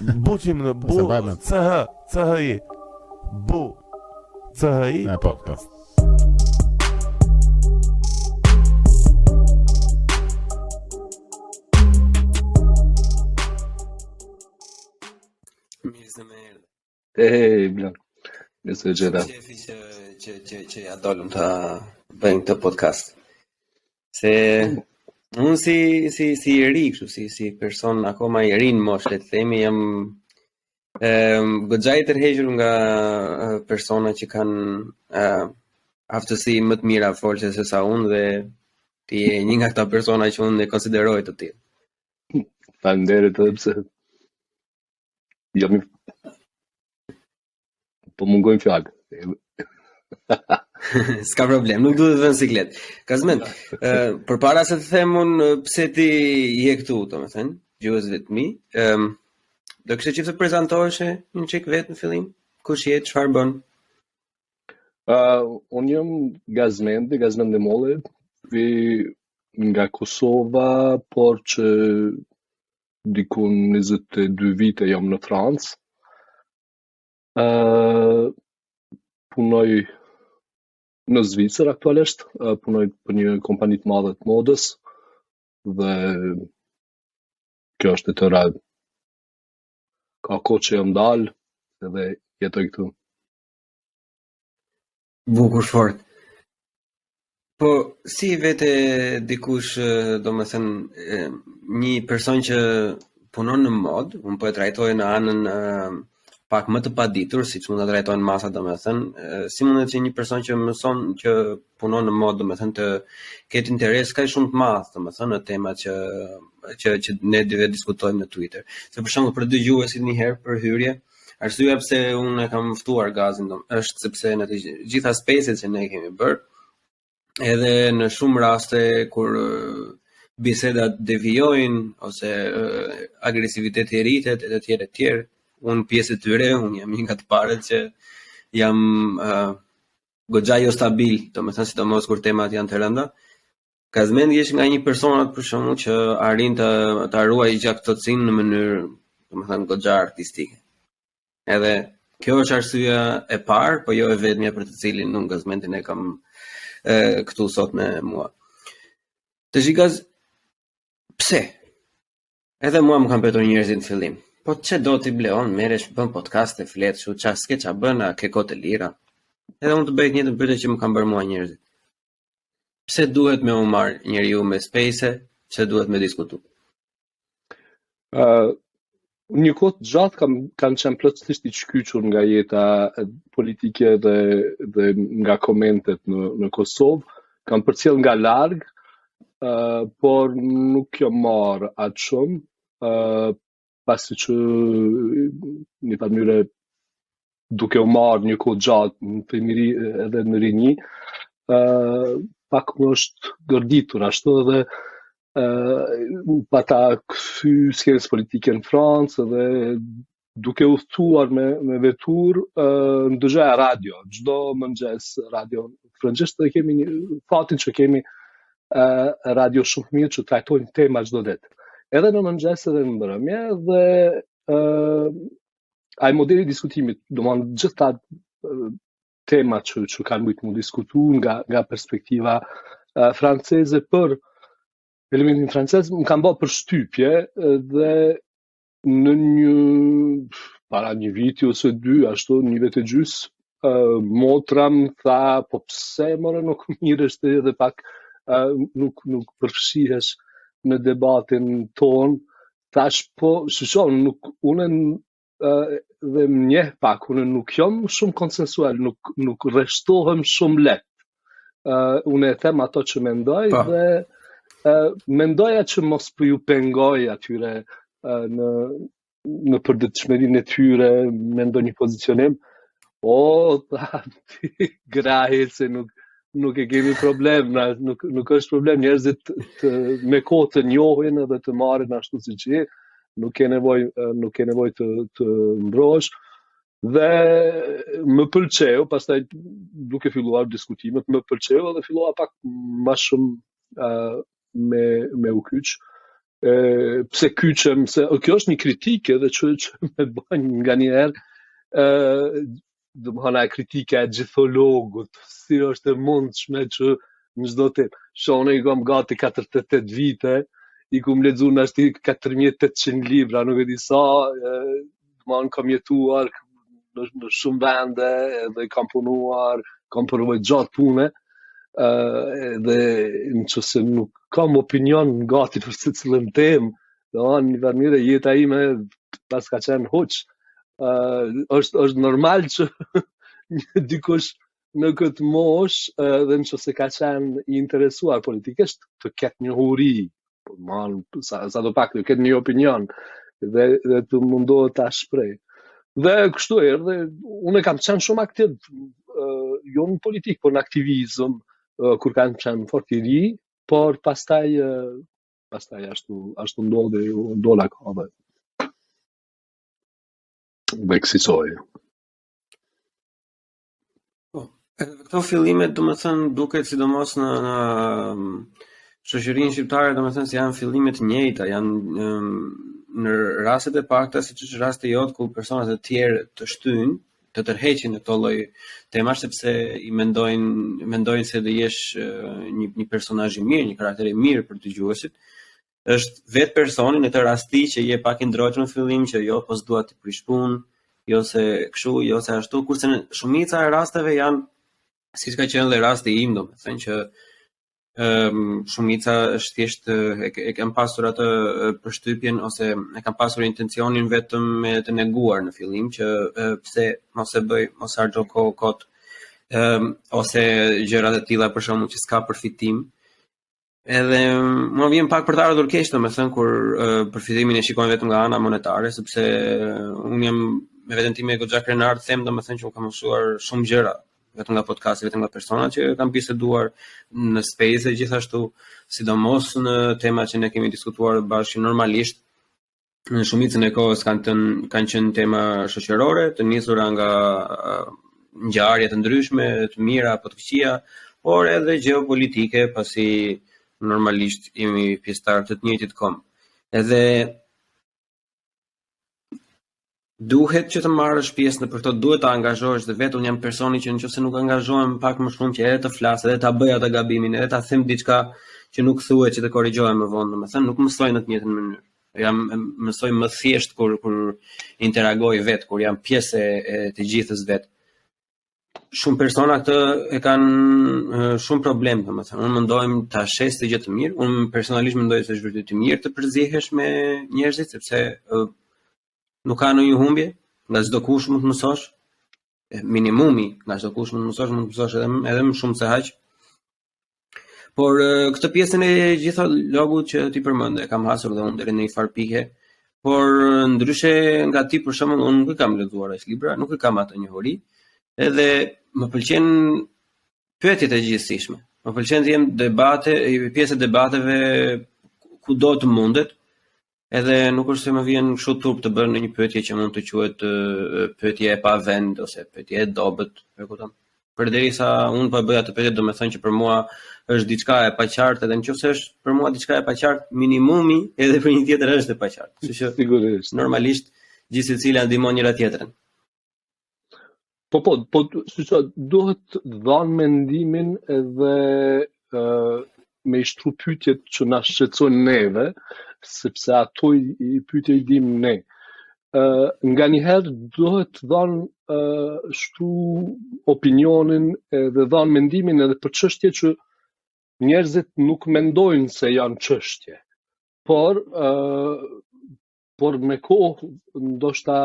Buqim në bu CHI. Bu CHI podcast. Mirë se më erdhe. Blan. Nëse gjera. Shefi që ja dolëm të bëjmë këtë podcast. Se unë si i ri, kështu si person akoma i ri në moshë, le të themi, jam goxha i tërhequr nga persona që kanë aftësi më të mira folse se sa unë, dhe ti je një nga këta persona që unë e konsideroj të tillë. Faleminderit edhe pse jam po mungojnë fjalë. S'ka problem, nuk duhet të vënë siklet. Kazmen, përpara se të them unë pse ti je këtu, domethënë, dëgjuesve të mi, do kishte qejf të prezantoheshe një çik vetë në fillim? Kush je, çfarë bën? Unë jam Gazmendi Molle, vi nga Kosova, por që diku 22 vite jam në Francë. Punoj në Zvicër aktualisht, punoj për një kompani të madhe të modës dhe kjo është e tëra. Ka kohë që jam dalë edhe jetoj këtu. Bukur fort. Po, si vete dikush, domethënë, një person që punon në mod, unë po e trajtoj në anën pak më të paditur, siç mund ta trajtojnë masa, domethënë, si mundet që një person që mëson që punon në mod, domethënë, të ketë interes kaq shumë të madh, domethënë, në temat që ne diskutojmë në Twitter. Se për shembull për dëgjuesit një herë për hyrje, arsyeja pse unë e kam ftuar Gazin është sepse në të gjitha spacet që ne kemi bërë, edhe në shumë raste kur bisedat devijojnë ose agresiviteti rritet e të tjerë, unë pjesë të tyre, unë jam një nga të parët që jam goxha jo stabil, domethënë sidomos kur temat janë të rënda. Kazmendi është nga një personat për shembull që arrin të ruajë gjaktësinë në mënyrë, domethënë goxha artistike. Edhe kjo është arsyeja e parë, po jo e vetmja për të cilin unë Gazmendin e kam këtu sot me mua. Të shikaz, pse? Edhe mua më kanë petur njerëzit në fillim. Po që do t'i bleon, merresh, bën podcast e flet, shu qa s'ke qa bën, a ke kohë të lira. Edhe unë të bëjt një të pyetje që më kanë bërë mua njerëzit. Pse duhet me u marr njeriu me space, pse duhet me diskutu? Një kohë të gjatë kam qenë plotësisht i shkyqur nga jeta politike dhe nga komentet në Kosovë. Kam përcjell nga larg, por nuk jam marr atë shumë. Pasi që një të mënyre duke u marrë një kohë gjatë në fëmijëri edhe në rinj, pak më është gërditur ashtu edhe pata kthy skemës politike në Francë dhe duke udhëtuar me vetur ndëgjoja radio, çdo mëngjes radio francez, dhe kemi një fatin që kemi radio shumë të mirë që trajtojnë tema çdo ditë. Edhe në mëngjes edhe në mbrëmje, dhe ai modeli i diskutimit, domethënë gjitha temat që kanë mujtë mu diskutu nga perspektiva franceze për elementin francez, më kanë bërë përshtypje dhe në para një viti ose dy, ashtu një vit e gjys, motra më tha, po pse more nuk mirësh edhe pak nuk përfshihesh në debatin ton, tash po, shishon, unë dhe më njeh pak, unë nuk jam shumë konsensual, nuk rreshtohem shumë lehtë. Unë e them ato që mendoj dhe mendoja që mos për ju pengoj atyre në përditshmërinë e tyre me ndonjë pozicionim. Grahe se nuk e kemi problem, nuk është problem, njerëzit me kohë të njohin edhe të marrin ashtu siç je, nuk ke nevojë të mbrohesh. Dhe më pëlqeu, pastaj duke filluar diskutimet, më pëlqeu edhe fillova pak më shumë me u kyç. pse kyçem se kjo është një kritikë edhe që me bën nganjëherë domethënë kritika e gjithologut, si është e mundshme që në çdo temë. Shone I kam gati 48 vite, I kum lexuar në ashti 4800 libra, nuk e di sa, domethënë kam jetuar në shumë vende, edhe kam punuar, kam përvojë gjatë pune, dhe nëse nuk kam opinion gati për secilën temë, domethënë një farë jeta ime pas ka qenë hoç. Është normal që dikush në këtë mosh dhe nëse ka qenë I interesuar politikisht të ketë një huri, sa do pak të ketë një opinion dhe të mundohet ta shpreh. Dhe kështu erdhe, unë kam qenë shumë aktiv, jo në politikë, por në aktivizëm, kur kam qenë fort I ri, por pastaj ashtu ndodhi, dola kave. Dhe kësaj. Këto fillimet, domethënë, duket sidomos në shoqërinë shqiptare, domethënë se janë fillimet njëjta, janë në rastet e pakta, siç është rasti jot ku personat e tjerë të shtyn, të tërheqin në këto lloj temash sepse I mendojnë se do jesh një personazh I mirë, një karakter I mirë për dëgjuesit. Është vetë personi në të rasti që je pak I ndroqur në fillim, që jo po s'dua të prish punë, jo se kështu, jo se ashtu, kurse në shumica e rasteve janë siç ka qenë dhe rasti im, domethënë që shumica është thjesht e kam pasur atë përshtypjen ose e kam pasur intencionin vetëm me të neguar në fillim që pse mos e bëj, mos harxho kohë kot, ose gjërat e tilla për shkakun që s'ka përfitim. Edhe më vjen pak për të ardhur keq, domethënë kur përfitimin e shikojnë vetëm nga ana monetare, sepse unë jam me veten time goxha krenar, them domethënë që u kam mësuar shumë gjëra vetëm nga podcasti, vetëm nga personat që kam biseduar në space, gjithashtu sidomos në tema që ne kemi diskutuar bashkë normalisht. Në shumicën e kohës kanë qenë tema shoqërore, të nisura nga ngjarje të ndryshme, të mira apo të këqija, por edhe gjeopolitike, pasi normalisht jemi pjesëtar të njëjtit kom. Edhe duhet që të marrësh pjesë në për këto, duhet të angazhohesh dhe vetë. Unë jam personi që nëse nuk angazhohem pak më shumë, që edhe të flas, edhe ta bëj atë gabimin, edhe ta them diçka që nuk thuhet që të korrigjohem më vonë, domethënë nuk mësoj në të njëjtën mënyrë. Mësoj më thjesht kur interagoj vetë, kur jam pjesë e të gjithës vetë. Shumë persona këtë e kanë shumë problem, domethënë. Unë mendoj ta shes të gjë të mirë. Unë personalisht mendoj se është vërtet mirë të përzihesh me njerëzit, sepse nuk ka ndonjë humbje, nga çdo kush mund të mësosh, minimumi nga çdo kush mund të mësosh edhe më shumë se aq. Por këtë pjesën e gjitha logut që ti përmend, kam hasur dhe unë deri në një farë pike, por ndryshe nga ti për shembull, unë nuk e kam lexuar as libra, nuk e kam atë njohuri, edhe më pëlqen pyetjet e gjithësishme. Më pëlqen të jem pjesë e debateve kudo të mundet. Edhe nuk është se më vjen kështu turp të bërë në një pyetje që mund të quhet pyetje e pa vend ose pyetje e dobët, e kupton? Përderisa unë po bëj atë pyetje, domethënë që për mua është diçka e paqartë, edhe nëse është për mua diçka e paqartë, minimumi edhe për një tjetër është e paqartë. Kështu që sigurisht, normalisht gjithë secila ndihmon njëra tjetrën. Po, duhet dhënë mendimin edhe me I shtru pyetjet që na shqetësojnë neve, sepse ato I pyetje I dim ne. Nga njëherë duhet dhënë shtru opinionin dhe dhënë mendimin edhe për çështje që njerëzit nuk mendojnë se janë çështje. Por me kohë ndoshta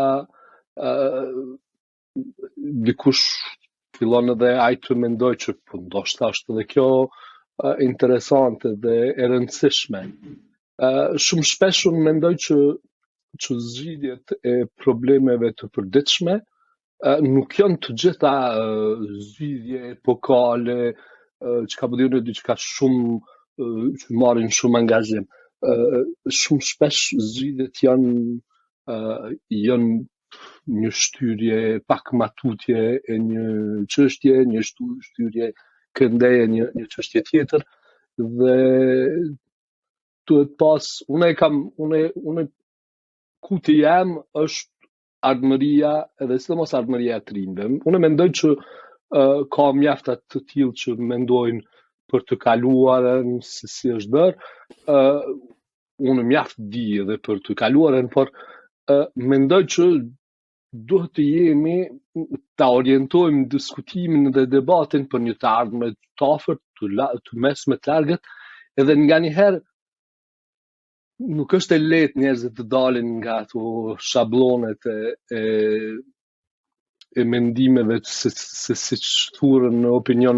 dikush fillon edhe ai të mendoj që ndoshta është edhe kjo interesante dhe e rëndësishme. Shumë shpesh unë mendoj që zgjidhjet e problemeve të përditshme nuk janë të gjitha zgjidhje epokale, që ka bëdhjone diçka shumë, që marrin shumë angazhim. Shumë shpesh zgjidhjet janë një shtyrje pak matutje e një çështje, një shtyrje këndeje një çështje tjetër, dhe duhet pas, unë ku të jam është ardhmëria edhe sidomos ardhmëria e trinjve. Unë mendoj që ka mjafta të tillë që mendojnë për të kaluarën se si është bërë. Unë mjaft di edhe për të kaluarën, por mendoj që duhet të jemi ta orientojmë diskutimin dhe debatin për një të ardhme të afërt, të mesme, të largët, edhe nganjëherë nuk është e lehtë njerëzit të dalin nga ato shablonet e mendimeve se siç thurën në opinion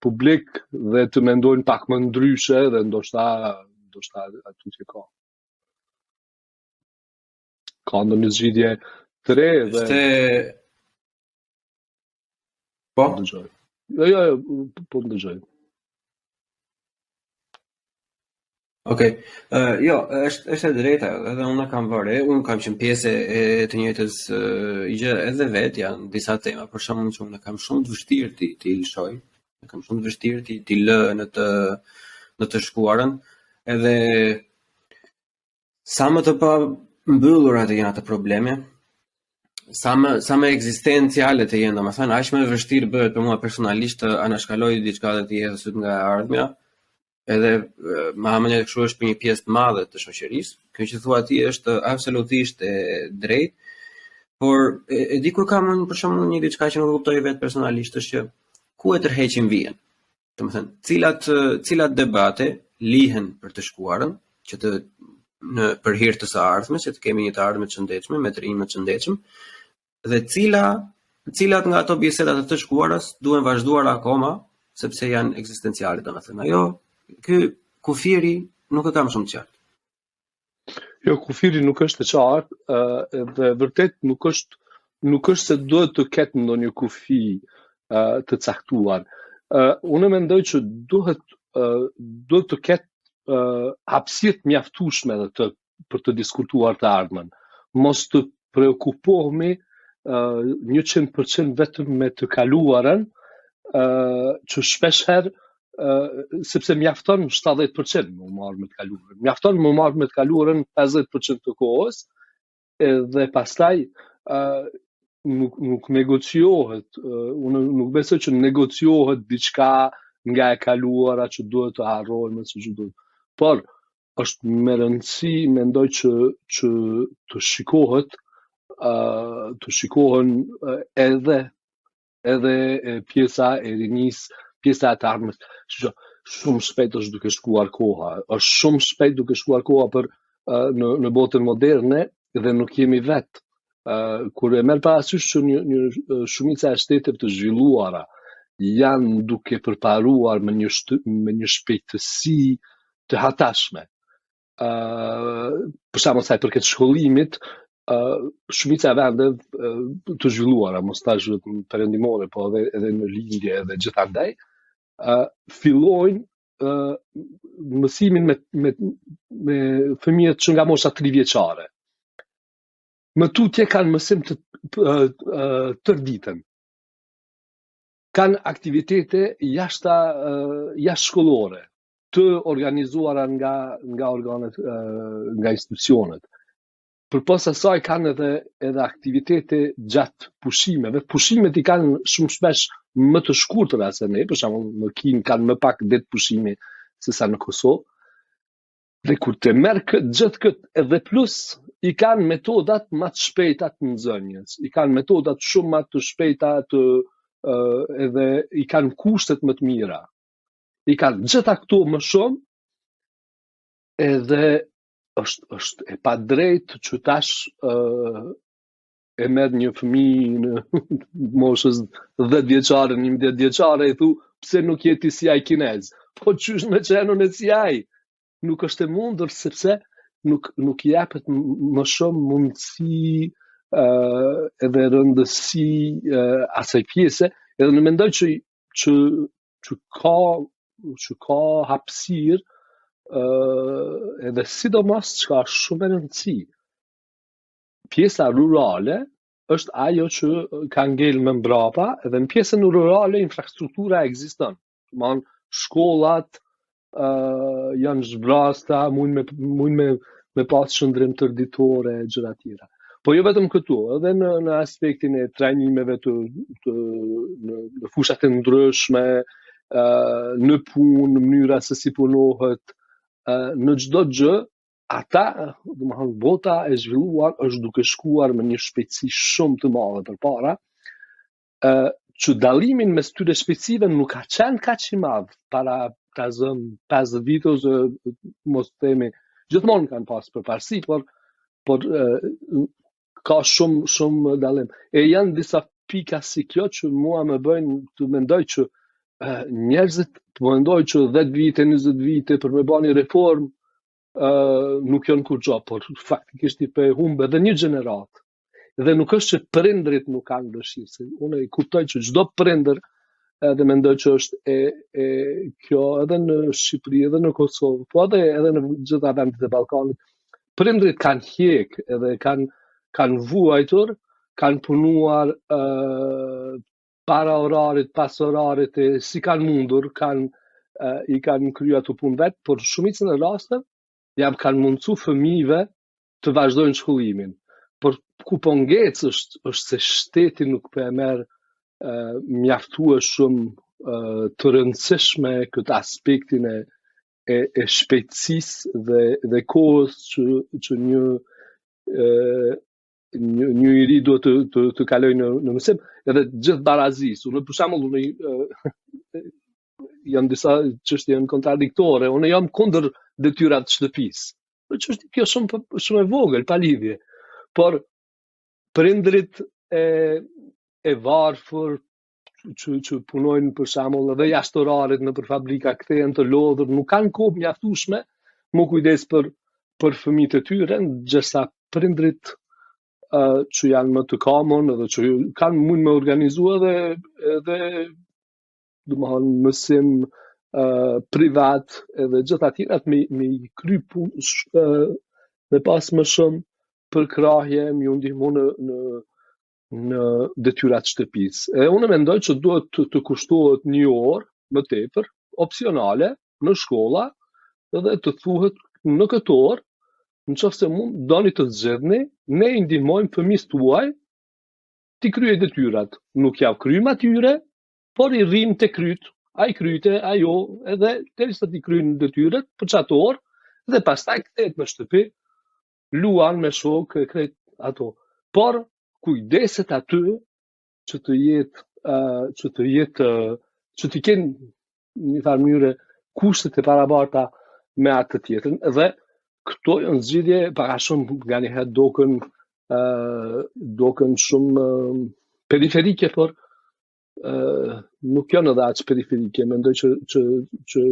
publik dhe të mendojnë pak më ndryshe dhe ndoshta aty që ka. Ka ndonjë zgjidhje të re dhe po ndëgjoj. Jo, po ndëgjoj. Okej. Jo, është e drejta, edhe unë kam vëre, unë kam qenë pjesë e të njëjtës gjë edhe vet janë disa tema, për shembull që unë kam shumë të vështirë ti lëshoj, kam shumë të vështirë ti lë në të shkuarën, edhe sa më të pa mbyllura të jenë ato probleme, sa më ekzistenciale të jenë, domethënë aq më vështirë bëhet për mua personalisht të anashkaloj diçka dhe të jetë syt nga ardhmja. Edhe ma mënyrë kështu është për një pjesë të madhe të shoqërisë. Kjo që thua ti është absolutisht e drejtë, por e di kur kam për shembull një diçka që nuk e kuptoj vetë personalisht është që ku e tërheqim vijën. Domethënë, cilat debate lihen për të shkuarën, që për hir të së ardhmes, që të kemi një të ardhme të shëndetshme, me të rinj të shëndetshëm, dhe cilat nga ato bisedat të shkuarës duhen vazhduar akoma, sepse janë ekzistenciale, domethënë. Ajo ky kufiri nuk e kam shumë qartë. Jo, kufiri nuk është e qartë, dhe vërtet nuk është se duhet të ketë ndonjë kufi të caktuar. Unë mendoj që duhet të ketë hapësirë të mjaftueshme për të diskutuar të ardhmen. Mos të preokupohemi 100% vetëm me të kaluarën, që shpeshherë sepse mjafton 70% më marrë me të kaluarën. Mjafton më marrë me të kaluarën 50% të kohës, dhe pastaj nuk negociohet, unë nuk besoj që negociohet diçka nga e kaluara që duhet të harrohemi siç duhet. Por është me rëndësi, mendoj që të shikohen edhe pjesa e rinisë, pjesa e të ardhmes. Shumë shpejt është duke shkuar koha. Është shumë shpejt duke shkuar koha për në botën moderne dhe nuk jemi vetë. Kur e merr parasysh që një shumica e shteteve të zhvilluara janë duke përparuar me një shpejtësi të hatashme. Për shembull sa i përket shkollimit, shumica e vendeve të zhvilluara, mos thash perëndimore, po edhe në lindje edhe gjithandaj, fillojnë mësimin me fëmijët që nga mosha 3 vjeçare. Më tutje kanë mësim tërë ditën. Kanë aktivitete jashtëshkollore të organizuara nga organet, nga institucionet. Përpas asaj kanë edhe aktivitete gjatë pushimeve. Pushimet i kanë shumë shpesh më të shkurtëra se ne, për shembull në Kinë kanë më pak det pushimi se sa në Kosovë. Dhe kur të merr gjithë këtë edhe plus i kanë metodat më të shpejta të nxënjes, i kanë metodat shumë më të shpejta edhe i kanë kushtet më të mira. I kanë gjitha këto më shumë, edhe është e pa drejtë që tash e merr një fëmijë në moshës 10 vjeçare, 11 vjeçare, e thu pse nuk je ti si ai kinez. Po çysh me qenën e si ai? Nuk është e mundur sepse nuk japet më shumë mundësi edhe rëndësi asaj pjese, edhe në mendoj që ka hapësirë, edhe sidomos çka është shumë e rëndësi. Pjesa rurale është ajo që ka ngel më mbrapa, edhe në pjesën rurale infrastruktura ekziston. Domthon shkollat, janë zhbrasta, mund me pas shëndrim tërditore, gjëra tjera. Po jo vetëm këtu, edhe në aspektin e trajnimeve në fushat e ndryshme, në punë, në mënyra se si punohet, në çdo gjë, ata, domethënë bota e zhvilluar është duke shkuar me një shpejtësi shumë të madhe përpara, që dallimin mes tyre shpejtësive nuk ka qenë kaq i madh para ka zënë 50 vite ose mos themi gjithmonë kanë pas përparësi, por ka shumë dallim. E janë disa pika si kjo që mua më bëjnë të mendoj që njerëzit të mendojnë që 10 vite, 20 vite për me bërë një reformë nuk janë kur gjo, por faktikisht i pe humbe edhe një gjenerat. Dhe nuk është që prindrit nuk kanë dëshirë, se unë i kuptoj që çdo prindër edhe mendoj që është kjo edhe në Shqipëri, edhe në Kosovë, po edhe në gjitha vendet e Ballkanit. Prindrit kanë hjek edhe kanë vuajtur, kanë punuar para orarit, pas orarit, si kanë mundur, i kanë kryer ato punë vetë, por shumicën e rasteve jam kanë mundsu fëmijëve të vazhdojnë shkollimin. Por ku po ngec është se shteti nuk po e merr mjaftueshëm të rëndësishme këtë aspektin e shpejtësisë dhe kohës që një iri duhet të kalojë në mësim, edhe gjithë barazisë. Unë për shembull janë disa çështje kontradiktore. Unë jam kundër detyrat shtëpisë. Çështja kjo shumë e vogël, pa lidhje. Por prindrit e varfër që punojnë për shembull edhe jashtë orarit në për fabrika kthehen të lodhur, nuk kanë kohë mjaftueshme më kujdes për fëmijët e tyre, ndërsa prindrit që janë më të kamon edhe që kanë mund me organizu edhe domethënë mësim privat edhe gjitha tjerat me kry punë me pas më shumë përkrahje, më ju ndihmu në detyrat shtëpisë. E unë mendoj që duhet të kushtohet një orë më tepër, opsionale, në shkolla, edhe të thuhet në këtë orë, nëse mund doni të zgjedhni, ne i ndihmojmë fëmijës tuaj ti kryej detyrat. Nuk ja kryjm atyre, por i rrim te kryt. Ai kryte, ajo, edhe derisa ti kryejnë detyrat për çato orë, dhe pastaj kthehet në shtëpi, luan me shok, krejt ato. Por kujdeset aty që të kenë një farë mënyre kushtet e parabarta me atë të tjetrën, dhe këto janë zgjidhje para shumë nga një herë doken shumë periferike, por nuk janë edhe aq periferike. Mendoj që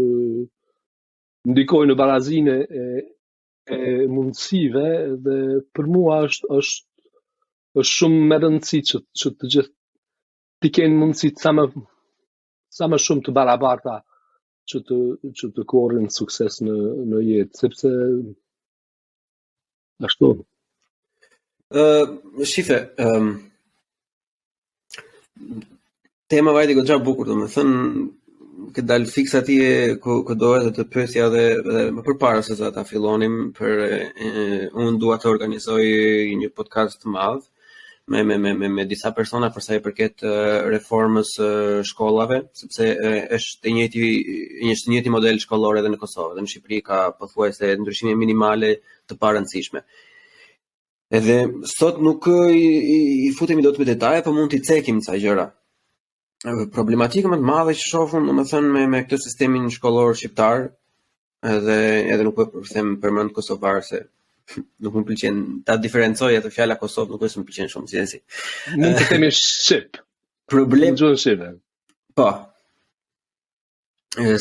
ndikojnë në barazinë e mundësive, dhe për mua është shumë me rëndësi që të gjithë të kenë mundësi sa më shumë të barabarta që të korrin sukses në jetë, sepse ashtu. Shife, tema vajti goxha bukur, domethënë këtë dalë fiks atje ku dohet të pyesja dhe më përpara se ta fillonim, unë dua të organizoj një podcast të madh me disa persona për sa i përket reformës shkollave, sepse është i njëjti model shkollor edhe në Kosovë, dhe në Shqipëri ka pothuajse ndryshime minimale të parëndësishme. Edhe sot nuk i futemi dot me detaje, por mund t'i cekim ca gjëra. Problematika më të madhe që shohim, domethënë me këtë sistemin shkollor shqiptar, edhe nuk po them përmend kosovar se nuk më pëlqen ta diferencoj atë fjala Kosovë, nuk është më pëlqen shumë si. Mund të themi shqip. Problem shqipe. Po.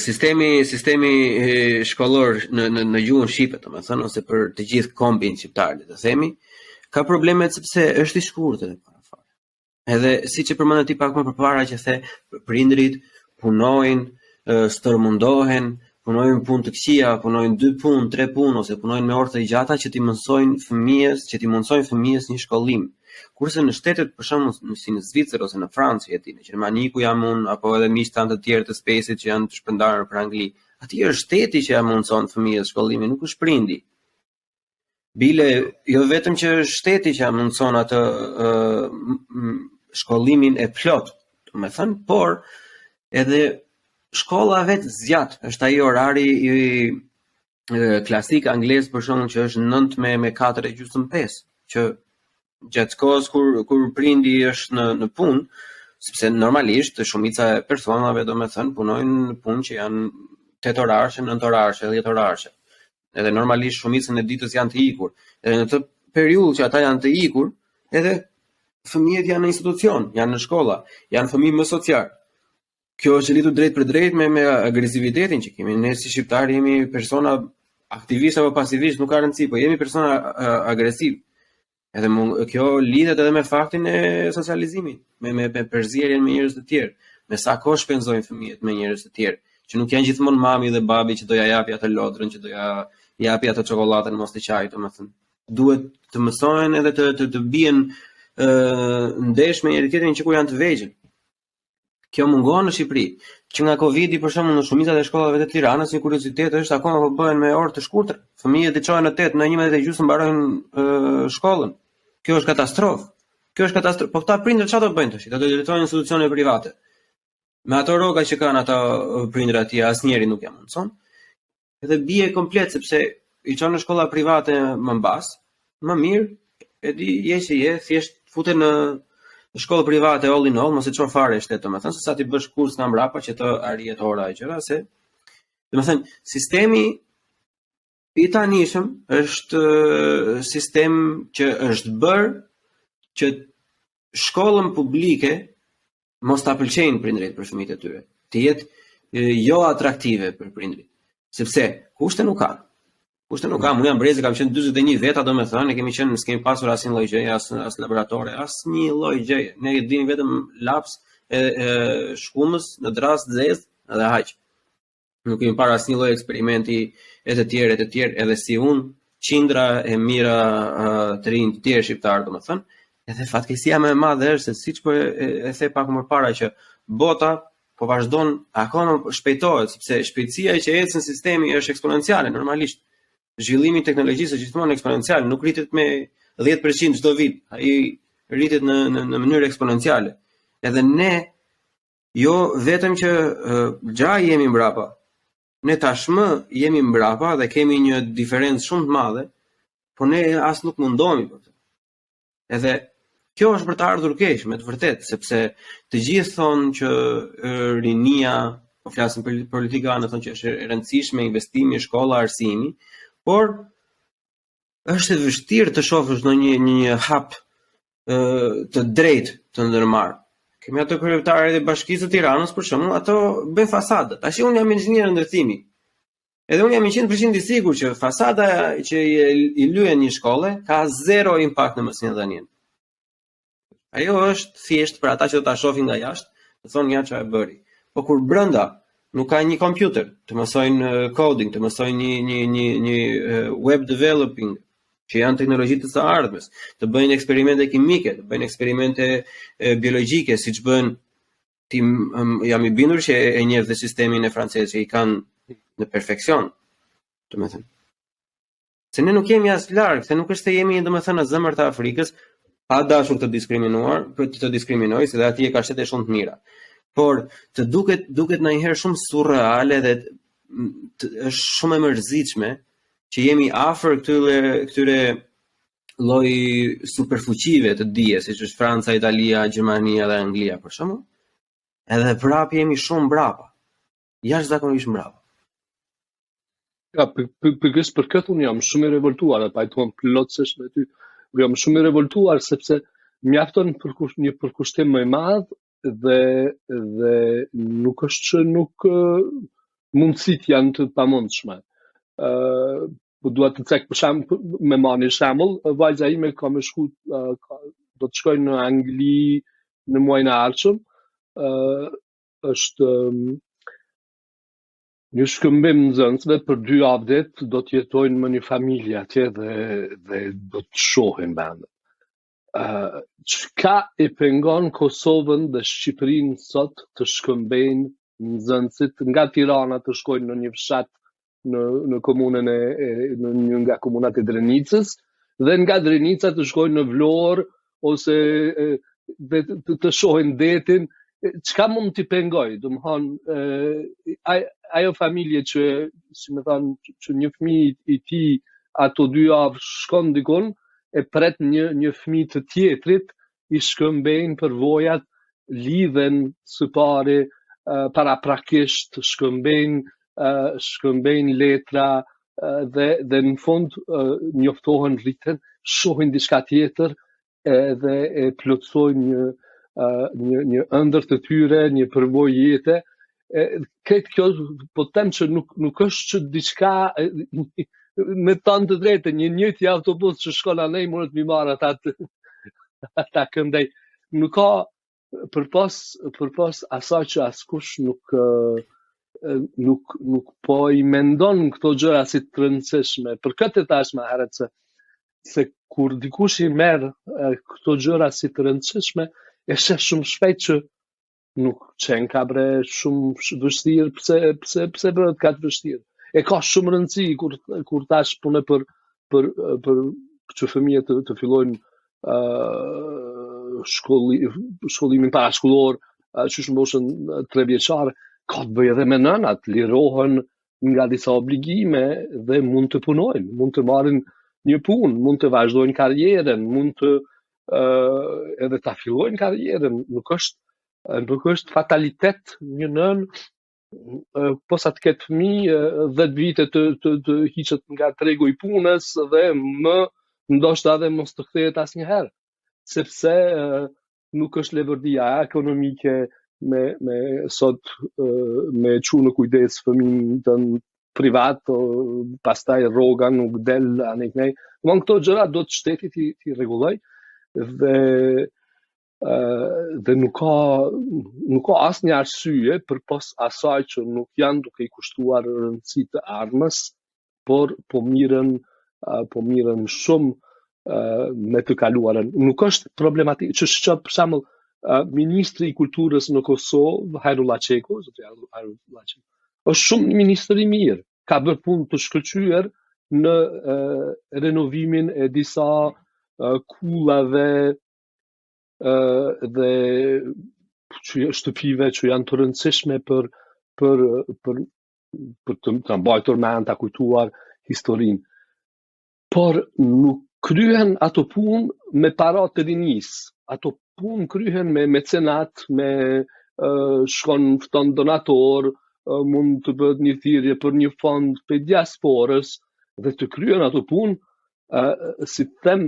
Sistemi shkollor në gjuhën shqipe, domethënë, ose për të gjithë kombin shqiptar, le të themi, ka probleme sepse është i shkurtër. Edhe siç e përmendë ti pak më përpara që the prindrit punojnë, stërmundohen, punojnë punë të këqija, punojnë 2 punë, 3 punë, ose punojnë me orë të gjata që ti mundsojnë fëmijës një shkollim. Kurse në shtetet për shembull si në Zvicër ose në Francë, në Gjermani ku jam unë, apo edhe miq tanë të tjerë të Spaceit që janë të shpërndarë për Angli, Aty është shteti që ja mundson fëmijës shkollimin, nuk është prindi. Bile, jo vetëm që është shteti që ja mundson atë shkollimin e plot, do të thënë, por edhe shkolla vetë zgjat, është ai orari i klasik anglez për shembull që është 9 me 4:30, që gjatë kohës kur prindi është në punë, sepse normalisht shumica e personave domethënë punojnë në punë që janë 8 orarëshe, 9 orarëshe, 10 orarëshe. Edhe normalisht shumicën e ditës janë të ikur. Edhe në të periudhë që ata janë të ikur, edhe fëmijët janë në institucion, janë në shkolla, janë fëmijë më social. Kjo është lidhur drejt për drejt me agresivitetin që kemi. Ne si shqiptarë jemi persona aktivisht apo pasivisht, nuk ka rëndësi, po jemi persona agresiv. Edhe kjo lidhet edhe me faktin e socializimit, me përzierjen me njerëz të tjerë, me sa kohë shpenzojnë fëmijët me njerëz të tjerë, që nuk janë gjithmonë mami dhe babi që do ja japi atë lodrën, që do ja japi atë çokoladën mos të qajit, domethënë. Duhet të mësojnë edhe të bien ndesh me njëri tjetrin që kur janë të vegjël. Kjo mungon në Shqipëri. Që nga Covidi për shembull në shumicat e shkollave të Tiranës, një kuriozitet është akoma po bëhen me orë të shkurtra. Fëmijët i çojnë në 8, në 11:30 mbarojnë shkollën. Kjo është katastrofë. Kjo është katastrofë. Po këta prindër çfarë do bëjnë tash? Do të drejtojnë institucione private. Me ato rroga që kanë ata prindër atje, asnjëri nuk ja mundson. Edhe bie komplet sepse i çon në shkolla private më mbas, më mirë, e di je thjesht futen në shkollë private all in all, mos e çon fare shtet, domethënë, se sa ti bësh kurs nga mbrapa që të arrihet ora e gjëra, se domethënë sistemi i tanishëm është sistem që është bërë që shkollën publike mos ta pëlqejnë prindrit për fëmijët e tyre, të jetë jo atraktive për prindrit, sepse kushte nuk ka. Kushte nuk kam, unë jam brezi, kam qenë 41 veta, domethënë, ne kemi qenë, s'kemi pasur asnjë lloj gjëje, as laboratore, asnjë lloj gjëje. Ne dimë vetëm laps e shkumës në drast zezë dhe haq. Nuk kemi parë asnjë lloj eksperimenti e të tjerë, edhe si unë, qindra e mira të rinj të tjerë shqiptarë, domethënë, edhe fatkeqësia më e madhe është se siç po e the pak më parë që bota po vazhdon akoma shpejtohet, sepse shpejtësia që ecën në sistemi është eksponenciale normalisht. Zhvillimi i teknologjisë është gjithmonë eksponencial, nuk rritet me 10% çdo vit, ai rritet në mënyrë eksponenciale. Edhe ne jo vetëm që gja jemi mbrapa, ne tashmë jemi mbrapa dhe kemi një diferencë shumë të madhe, por ne as nuk mundohemi për të. Edhe kjo është për të ardhur keq, me të vërtetë, sepse të gjithë thonë që rinia, po flasin për politikanë, thonë që është e rëndësishme investimi, shkolla, arsimi, por është e vështirë të shohësh një hap të drejtë të ndërmarrë. Kemi ato kryetarët e Bashkisë së Tiranës për shembull, ato bëjnë fasada. Tash unë jam inxhinier ndërtimi. Edhe unë jam 100% i sigurt që fasada që i lyen një shkolle ka zero impakt në mësimdhënien. Ajo është thjesht për ata që do ta shohin nga jashtë, të thonë ja çfarë bëri. Po kur brenda nuk ka një kompjuter të mësojnë coding, të mësojnë një web developing, që janë teknologjitë të së ardhmes, të bëjnë eksperimente kimike, të bëjnë eksperimente biologjike, siç bën jam i bindur që e njeh dhe sistemin e francezë që i kanë në perfeksion, domethënë. Se ne nuk jemi as larg, se nuk është se jemi domethënë në zemër të Afrikës, pa dashur të diskriminuar, për të diskriminoj, se dhe atje ka shtete shumë të mira. Por të duket ndonjëherë shumë surreale dhe është shumë e mërzitshme që jemi afër këtyre lloj superfuqive të dijes, siç është Franca, Italia, Gjermania dhe Anglia për shembull. Edhe prapë jemi shumë mbrapa. Jashtëzakonisht mbrapa. Ja, për këtë unë jam shumë i revoltuar, pa i thon plotësisht me ty. Unë jam shumë i revoltuar sepse mjafton një përkushtim më i madh dhe nuk është që nuk mundësit janë të pamundshme. Po dua të cek për shembull me marrë një shembull, vajza ime ka më shku do të shkojë në Angli në muajin e ardhshëm. Është një shkëmbim nxënësve për 2 javë do të jetojnë me një familje atje dhe do të shohin bende. Çka e pengon Kosovën dhe Shqipërinë sot të shkëmbejnë nxënësit nga Tirana të shkojnë në një fshat në komunën në një nga komunat e Drenicës dhe nga Drenica të shkojnë në Vlorë ose të shohin detin. Çka mund t'i pengoj? Do të thonë ajo familje që, si më thon, që një fëmijë i tij ato 2 javë shkon dikun e pret një fëmijë të tjetrit, i shkëmbejnë përvojat, lidhen së pari paraprakisht, shkëmbejnë letra dhe në fund njoftohen, rriten, shohin diçka tjetër dhe e plotësojnë një ëndër të tyre, një përvojë jete. Këtë kjo, po them që nuk është që diçka me tanë të drejtë, një njëjti autobus që shkon anej mundet mi marrë ata këndej. Nuk ka përpas asaj që askush nuk po i mendon këto gjëra si të rëndësishme. Për këtë thash më herët se kur dikush i merr këto gjëra si të rëndësishme, e sheh shumë shpejt që nuk qenë ka bre shumë vështirë, pse bëhet ka të vështirë. E ka shumë rëndësi kur tash punë për që fëmijët të fillojnë shkollimin parashkollor, që shmoshën 3 vjeçare, ka të bëjë edhe me nënat, lirohen nga disa obligime dhe mund të punojnë, mund të marrin një punë, mund të vazhdojnë karrierën, mund të edhe ta fillojnë karrierën. Nuk është fatalitet një nën posa të ketë fëmijë 10 vite të hiqet nga tregu i punës dhe ndoshta edhe mos të kthehet asnjëherë, sepse nuk është levordia ekonomike me sot me çu në kujdes fëmijën tën privat, pastaj rroga nuk del anej. Domthon këto gjëra do të shteti ti rregulloj dhe nuk ka asnjë arsye përpos asaj që nuk janë duke i kushtuar rëndësi të armës, por po mirën shumë me të kaluarën. Nuk është problematik, që për shembull ministri i kulturës në Kosovë, Hajrullah Çeko, është shumë ministër i mirë, ka bërë punë të shkëlqyer në renovimin e disa kullave dhe shtëpive që janë të rëndësishme për të mbajtur mend, ta kujtuar historinë. Por nuk kryhen ato punë me para të rinisë. Ato punë kryhen me mecenat, me shkon fton donator, mund të bëhet një thirrje për një fond për diasporës dhe të kryen ato punë, si të them,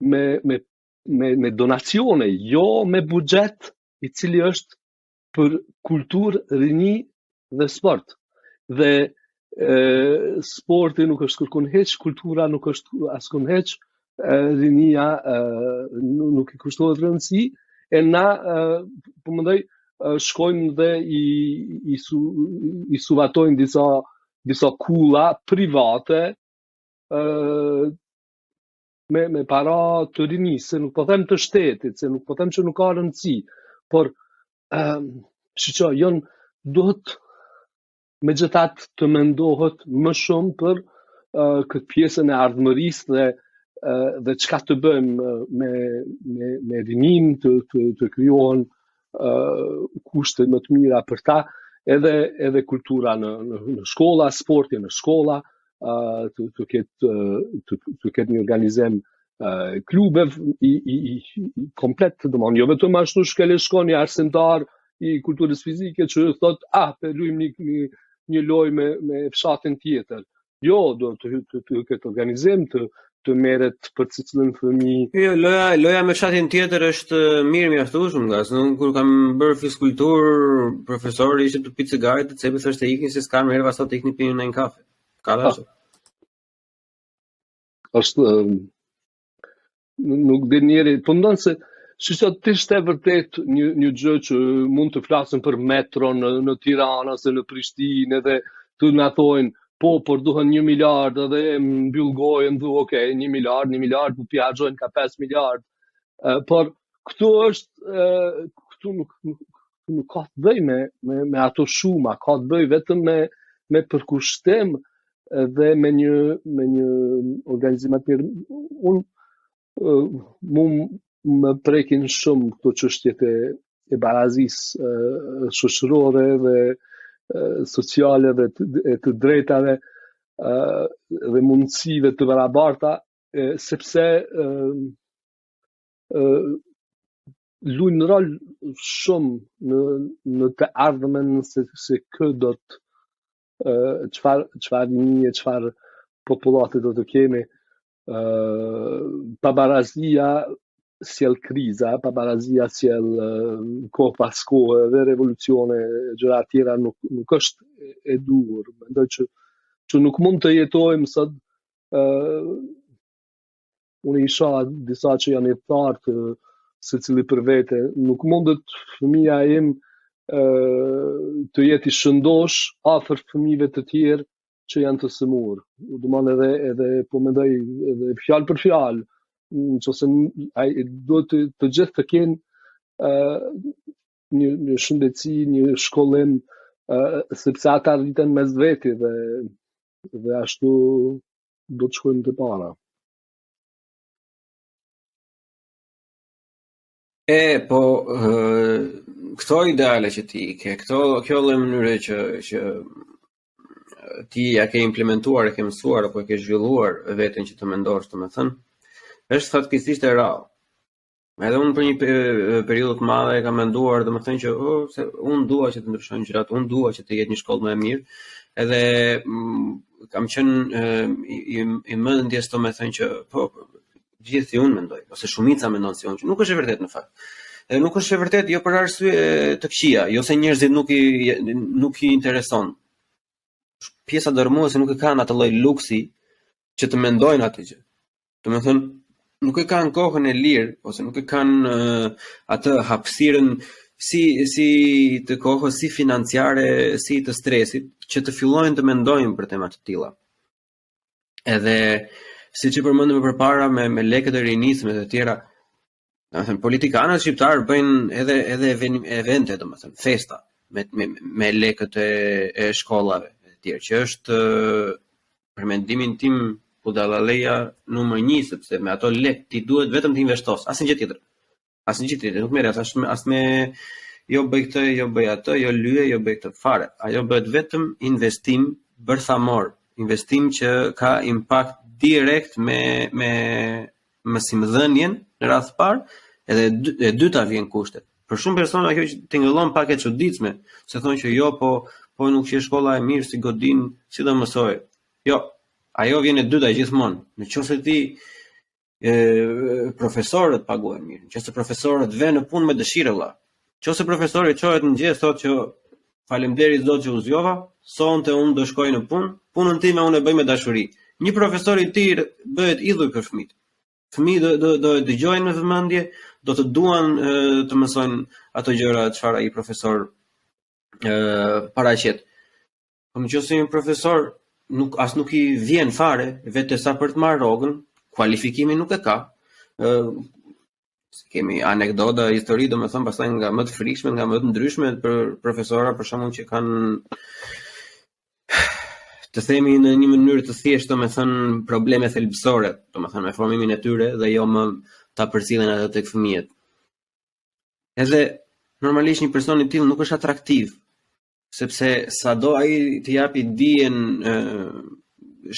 me donacione, jo me buxhet i cili është për kulturë, rini dhe sport. Dhe sporti nuk është kërkon hiç, kultura nuk është askund hiç, rinia nuk i kushtohet rëndësi, e na po mendoj shkojnë dhe i suvatojnë disa kulla private me para të rinisë, se nuk po them të shtetit, se nuk po them që nuk ka rëndësi, por duhet megjithatë të mendohet më shumë për këtë pjesën e ardhmërisë dhe çka të bëjmë me rinin, të krijohen kushte më të mira për ta, edhe kultura në shkolla, sporti në shkolla, të ketë një organizim klube i komplet, domethënë jo vetëm ashtu shkon një arsimtar i kulturës fizike që thot, të luajmë një lojë me fshatin tjetër. Jo, do të ketë organizim, të merret për cilën fëmijë. Jo, loja me fshatin tjetër është mirë mjaftueshëm, kur kam bërë fiskultur, profesori ishte të pitë cigaret, të cepi thashë të ikin se s'ka merr vasa të ikni pinë në një kafe. Ka dashur. Është nuk dhe njeri, po ndonë se të ishte vërtet një gjë që mund të flasim për metron në Tirana ose në Prishtinë dhe të na thojnë, por duhen 1 miliard edhe mbyll gojën, okay, 1 miliard, po pjaxojnë ka 5 miliard. Por këtu është, këtu nuk ka të bëj me ato shuma, ka të bëj vetëm me përkushtim dhe me një organizim të mirë. Unë më prekin shumë këto çështjet e barazisë shoqërore dhe sociale dhe të drejtave dhe mundësive të barabarta, sepse luajnë rol shumë në të ardhmen se kë do të çfarë një çfarë popullate do të kemi. Pabarazia sjell kriza, pabarazia sjell kohë pas kohë dhe revolucione, gjëra të tjera nuk është e duhur. Mendoj që nuk mund të jetojmë sot. Unë isha disa që janë jetar të secili për vete, nuk mundet fëmia im të jetë i shëndosh afër fëmijëve të tjerë që janë të sëmurë. Domethënë edhe po mendoj edhe fjalë për fjalë, nëse ai duhet të gjithë të kenë një shëndetësi, një shkollim, sepse ata rriten mes veti dhe ashtu do të shkojmë të para. Po këto ideale që ti ke, kjo lloj mënyre që ti ja ke implementuar, e ke mësuar apo e ke zhvilluar veten që të mendosh, domethënë, është fatkeqësisht e rrallë. Edhe unë për një periudhë të madhe e kam menduar, domethënë që se unë dua që të ndryshojnë gjërat, unë dua që të jetë një shkollë më e mirë, edhe kam qenë i mendjes domethënë që po gjithë si unë mendoj, ose shumica mendon si unë, që nuk është e vërtetë në fakt. Edhe nuk është e vërtetë jo për arsye të këqija, jo se njerëzit nuk i intereson. Pjesa dërmuese nuk e kanë atë lloj luksi që të mendojnë atë gjë. Domethënë, nuk e kanë kohën e lirë, ose nuk e kanë atë hapësirën si të kohës, si financiare, si të stresit, që të fillojnë të mendojnë për tema të tilla. Edhe siç e përmendëm më përpara me lekët e rinisme dhe të tjera, domethënë politikanët shqiptar bëjnë edhe evente, domethënë festa me lekët e shkollave e të tjerë, që është për mendimin tim budallaleja numër 1, sepse me ato lekë ti duhet vetëm të investos, asnjë gjë tjetër. Asnjë gjë tjetër, nuk merret as me jo bëj këtë, jo bëj atë, jo lyje, jo bëj këtë fare. Ajo bëhet vetëm investim bërthamor, investim që ka impakt direkt me mësimdhënien në radhë parë, edhe e dyta vjen kushtet. Për shumë persona kjo tingëllon pak e çuditshme, se thonë që jo, po nuk që shkolla e mirë si godin, si do mësoj. Jo, ajo vjen e dyta gjithmonë. Nëse ti profesorët paguhen mirë, nëse profesorët vënë në punë me dëshirë vëlla. Nëse profesori çohet në mëngjes thotë që faleminderit zot që u zgjova, sonte unë do shkoj në punë, punën time unë e bëj me dashuri. Një profesor i tillë bëhet idhuj për fëmijët. Fëmijët do e dëgjojnë me vëmendje, do të duan të mësojnë ato gjëra çfarë ai profesor paraqet. Po nëse një profesor nuk i vjen fare vetë sa për të marrë rrogën, kualifikimin nuk e ka. Kemi anekdota, histori, domethënë pastaj nga më të frikshme, nga më të ndryshme për profesora, për shembull, që kanë, të themi në një mënyrë të thjeshtë, domethënë probleme thelbësore, domethënë me formimin e tyre dhe jo më ta përcillen atë tek fëmijët. Edhe normalisht një person i tillë nuk është atraktiv, sepse sado ai të japi dijen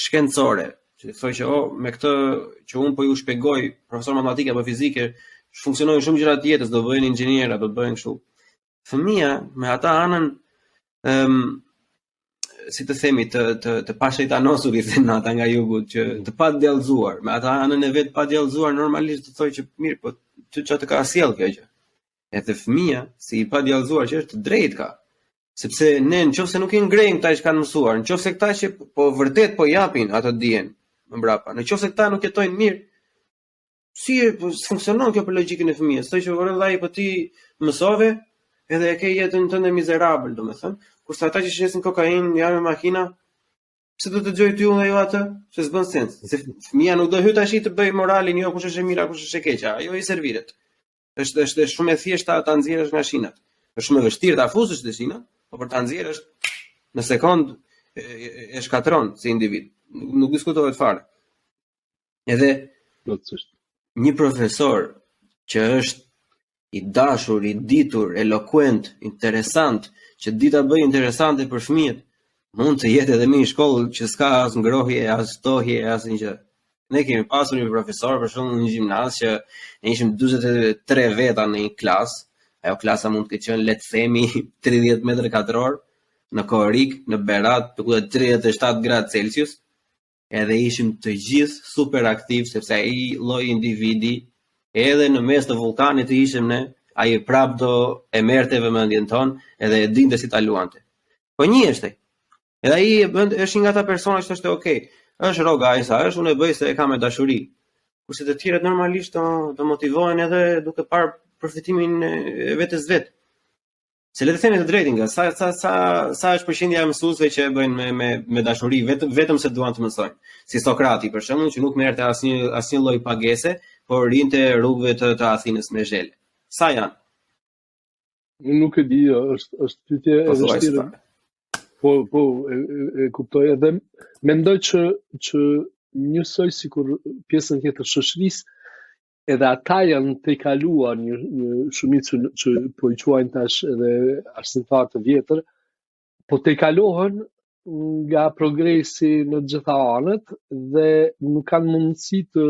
shkencore, që thonë që me këtë që un po ju shpjegoj, profesor matematike apo fizike, funksionojnë shumë gjëra të jetës, do bëhen inxhiniera, do bëhen kështu. Fëmia me ata anën si të themi të pashejtanosur i thënë ata nga jugut, që të pa djallëzuar, me ata anën e vet pa djallëzuar, normalisht të thojë që mirë, po çfarë të ka sjell kjo gjë. Edhe fëmia, si i pa djallëzuar që është, drejt ka. Sepse ne nëse nuk i ngrejmë këta që kanë mësuar, nëse këta që po vërtet po japin atë dijen më mbrapa, nëse këta nuk jetojnë mirë, si funksionon kjo për logjikën e fëmijës? Thoj që vëllai, po ti mësove edhe e ke jetën tënde mizerabël, domethënë, kurse ata që shesin kokainë janë me makina, pse do të dëgjoj ty unë ajo atë? Se s'bën sens. Se fëmia nuk do hyj tash të bëj moralin, jo kush është e mira, kush është e keqja, ajo i serviret. Është shumë e thjeshta ta nxjerrësh nga shinat. Është shumë e vështirë ta fusësh dëshina, por për ta nxjerrë është në sekond e shkatron si individ. Nuk diskutohet fare. Edhe një profesor që është i dashur, i ditur, eloquent, interesant, që dita bëj interesante për fëmijët, mund të jetë edhe në shkollë që s'ka as ngrohje, as tohje, as një gjë. Ne kemi pasur një profesor për shembull në gjimnaz që ne ishim 43 veta në një klasë. Ajo klasa mund të qenë le të themi 30 metër katror, në Korik, në Berat, të 37 gradë Celsius, edhe ishim të gjithë super aktiv, sepse ai lloj individi, edhe në mes të vulkanit të ishim ne, ai prap do e merrte vëmendjen tonë, edhe e dinte si ta luante. Po njihej. Edhe ai është një nga ata persona që thoshte, "Ok, është rroga ai sa është, unë e bëj se e kam me dashuri." Kurse të tjerët normalisht do motivohen edhe duke parë përfitimin e vetes vet. Se le të themi të drejtin, nga sa është përqindja e mësuesve që e bëjnë me dashuri, vetëm se duan të mësojnë. Si Sokrati, për shembull, që nuk merrte asnjë lloj pagese, por rinte rrugëve të Athinës me zhele. Sa janë? Nuk e di, është pyetje e vështirë. Po, e kuptoj edhe mendoj që njësoj sikur pjesën tjetër shoqërisë, edhe ata janë të kaluar një shumicë që po i quajnë tash edhe arsimtar të vjetër, po të kalohen nga progresi në gjitha anët dhe nuk kanë mundësi të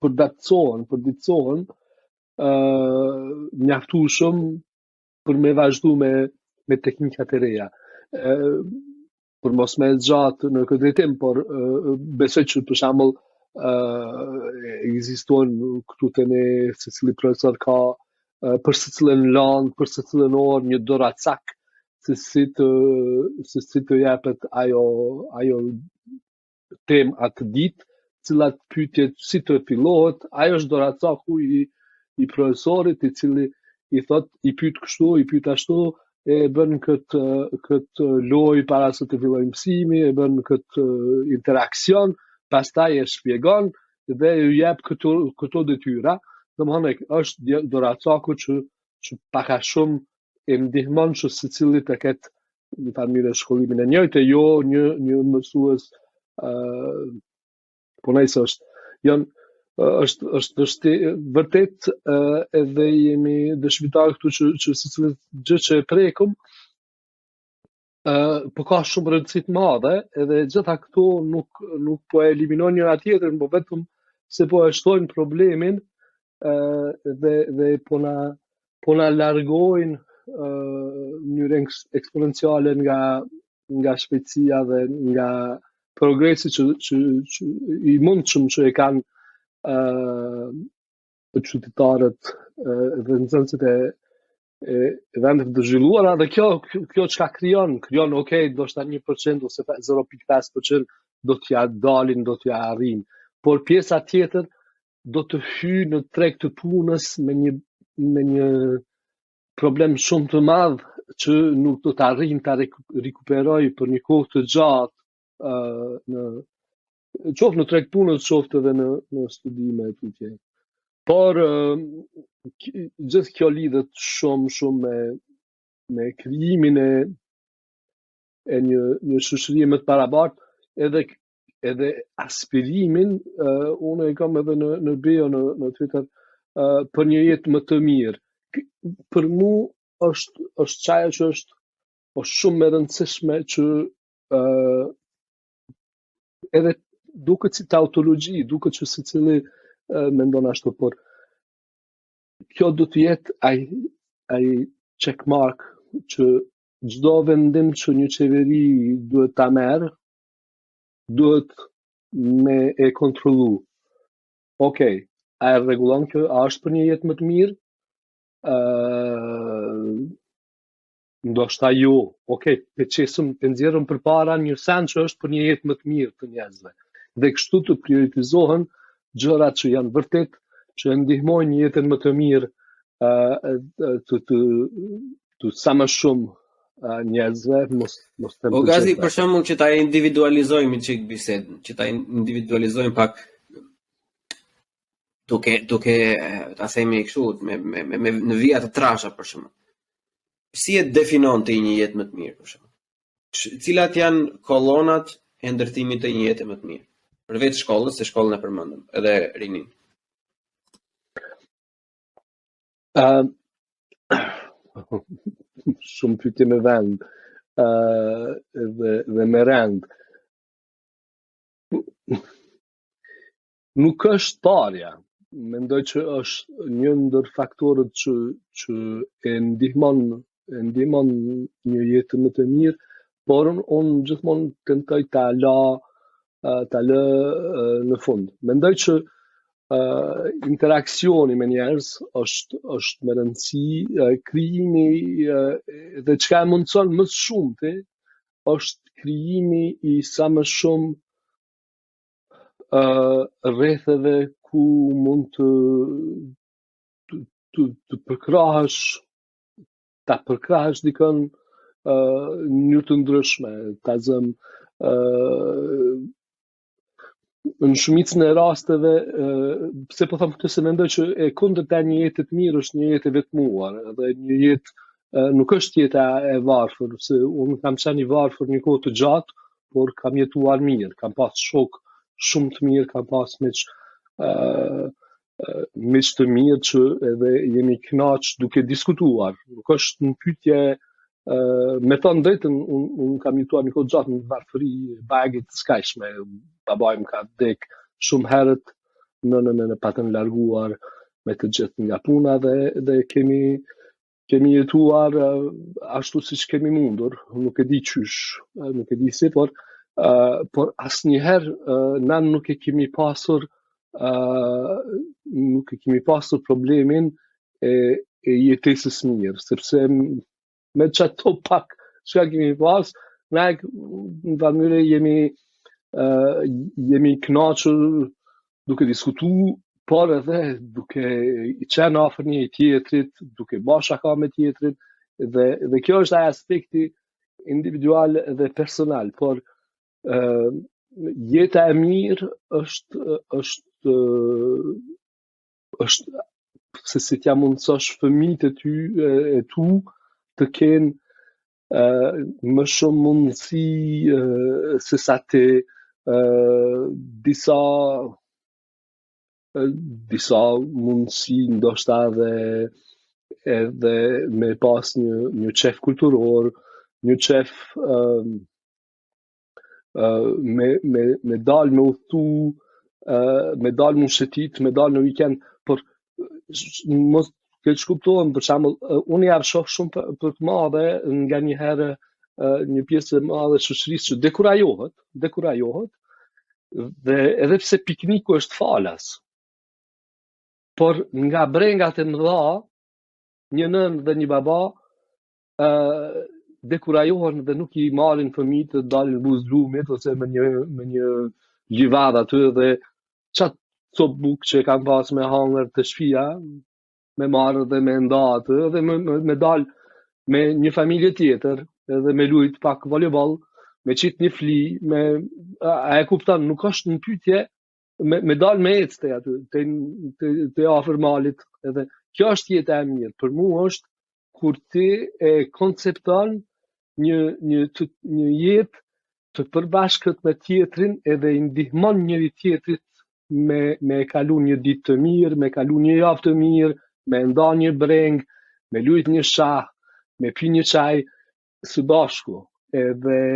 përditësohen mjaftueshëm për me vazhdu me teknikat e reja. Për mos me zgjatë në këtë drejtim, por besoj që për shembull ekzistojnë këtu të ne secili profesor ka për secilën landë, për secilën orë një doracak se si të jepet ajo temë atë ditë, cilat pyetje si të fillohet, ajo është doracaku i profesorit, i cili i thot, i pyet kështu, i pyet ashtu, e bën këtë lojë para se të fillojë mësimi, e bën këtë interakcion, pastaj e shpjegon dhe ju jep këto detyra. Domethënë është doracaku që pak a shumë e ndihmon që secili të ketë në mënyrë shkollimin e njëjtë, jo një mësues punojës është vërtet edhe jemi dëshmitar këtu që secili gjë që e prekum po ka shumë rëndësi të madhe, edhe gjitha këto nuk po e eliminojnë njëra tjetrën, po vetëm se po e shtojnë problemin dhe po na largojnë në mënyrë eksponenciale nga shpejtësia dhe nga progresi që i mundshëm që e kanë qytetarët dhe nxënësit e vendet të zhvilluara, dhe kjo çka krijon, do shta 1% ose 0.5% do t'ja dalin, do t'ja arrin, por pjesa tjetër do të hyjë në treg të punës me një problem shumë të madh që nuk do të arrijnë ta rikuperoj për një kohë të gjatë qoftë në treg punës, qoftë edhe në studime e tutje. Por gjithë kjo lidhet shumë me krijimin e një shoqërie më të barabartë, edhe aspirimin, unë e kam edhe në bio në Twitter, për një jetë më të mirë. Për mu është çaja që është shumë e rëndësishme që edhe duket si tautologji, duket që secili mendon ashtu, por kjo do të jetë ai checkmark që çdo vendim që një qeveri duhet ta merr, duhet me e kontrollu. Okej, a e rregullon kjo, a është për një jetë më të mirë? Ndoshta jo. Okej, të nxjerrëm përpara një sen që është për një jetë më të mirë të njerëzve. Dhe kështu të prioritizohen gjërat që janë vërtet, që ndihmojnë jetën më të mirë të sa më shumë njerëzve, mos të O Gazi, për shembull që ta individualizojmë çik bisedën, që ta individualizojmë pak. duke ta themi kështu në vija të trasha për shembull. Si e definon ti një jetë më të mirë për shembull? Cilat janë kolonat e ndërtimit të një jete më të mirë? Përveç shkollës, se shkollën e përmendëm, edhe rinin. Shumë pyetje me vend dhe me rend. Nuk është parja. Mendoj që është një ndër faktorët që e ndihmon një jetë më të mirë, por unë gjithmonë tentoj ta lë në fund. Mendoj që interaksioni me njerëz është me rëndësi, krijimi dhe çka e mundson më shumëti është krijimi i sa më shumë rretheve ku mund të përkrahesh, ta përkrahesh dikën një të ndryshme, ta zëm në shumicën e rasteve, pse po them këtë se mendoj që e kundërta e një jete të mirë është një jetë e vetmuar, dhe një jetë nuk është jeta e varfër, se unë kam qenë i varfër një kohë të gjatë, por kam jetuar mirë, kam pas shok shumë të mirë, kam pas miq të mirë që edhe jemi kënaq duke diskutuar. Nuk është në pyetje me thënë drejtën, unë kam jetuar një kohë gjatë në varfëri bagit të skajshme. Babaj më ka vdek shumë herët, nënën e patën larguar me të gjithë nga puna dhe kemi jetuar ashtu siç kemi mundur. Nuk e di qysh, nuk e di si, por asnjëherë na nuk e kemi pasur problemin e jetesës mirë, sepse me çato pak çka kemi pas, ne në familje jemi kënaqur duke diskutuar, por edhe duke i qenë afër një tjetrit, duke bërë shaka me tjetrin, dhe kjo është ai aspekti individual dhe personal, por jeta e mirë është se si t'ja mundësosh fëmijët e tu të kenë më shumë mundësi se sa te disa mundësi ndoshta edhe me pas një qef kulturor, një qef me dal me udhëtu, me dal me shëtit, me dal në weekend, por mos këtë shkuptohem, për shembull, unë ja shoh shumë për të madhe nga një herë një pjesë e madhe e shoqërisë që dekurajohet, dhe edhe pse pikniku është falas, por nga brengat e mëdha, një nën dhe një baba dekurajohen dhe nuk i marrin fëmijët të dalin buzëllumit ose me një livadë aty, dhe çat cop buk që kanë pas me hangër të shtëpia, me marrë dhe me nda aty, dhe me dal me një familje tjetër, edhe me lujt pak volleyball, me qit një fli, a e kupton, nuk është në pyetje me dal me ecte aty, te afër malit, edhe kjo është jeta e mirë. Për mua është kur ti e koncepton një jetë të përbashkët me tjetrin, edhe i ndihmon njëri tjetrit me kalu një ditë të mirë, me kalu një javë të mirë, me nda një breng, me lujt një shah, me pi një çaj së bashku, edhe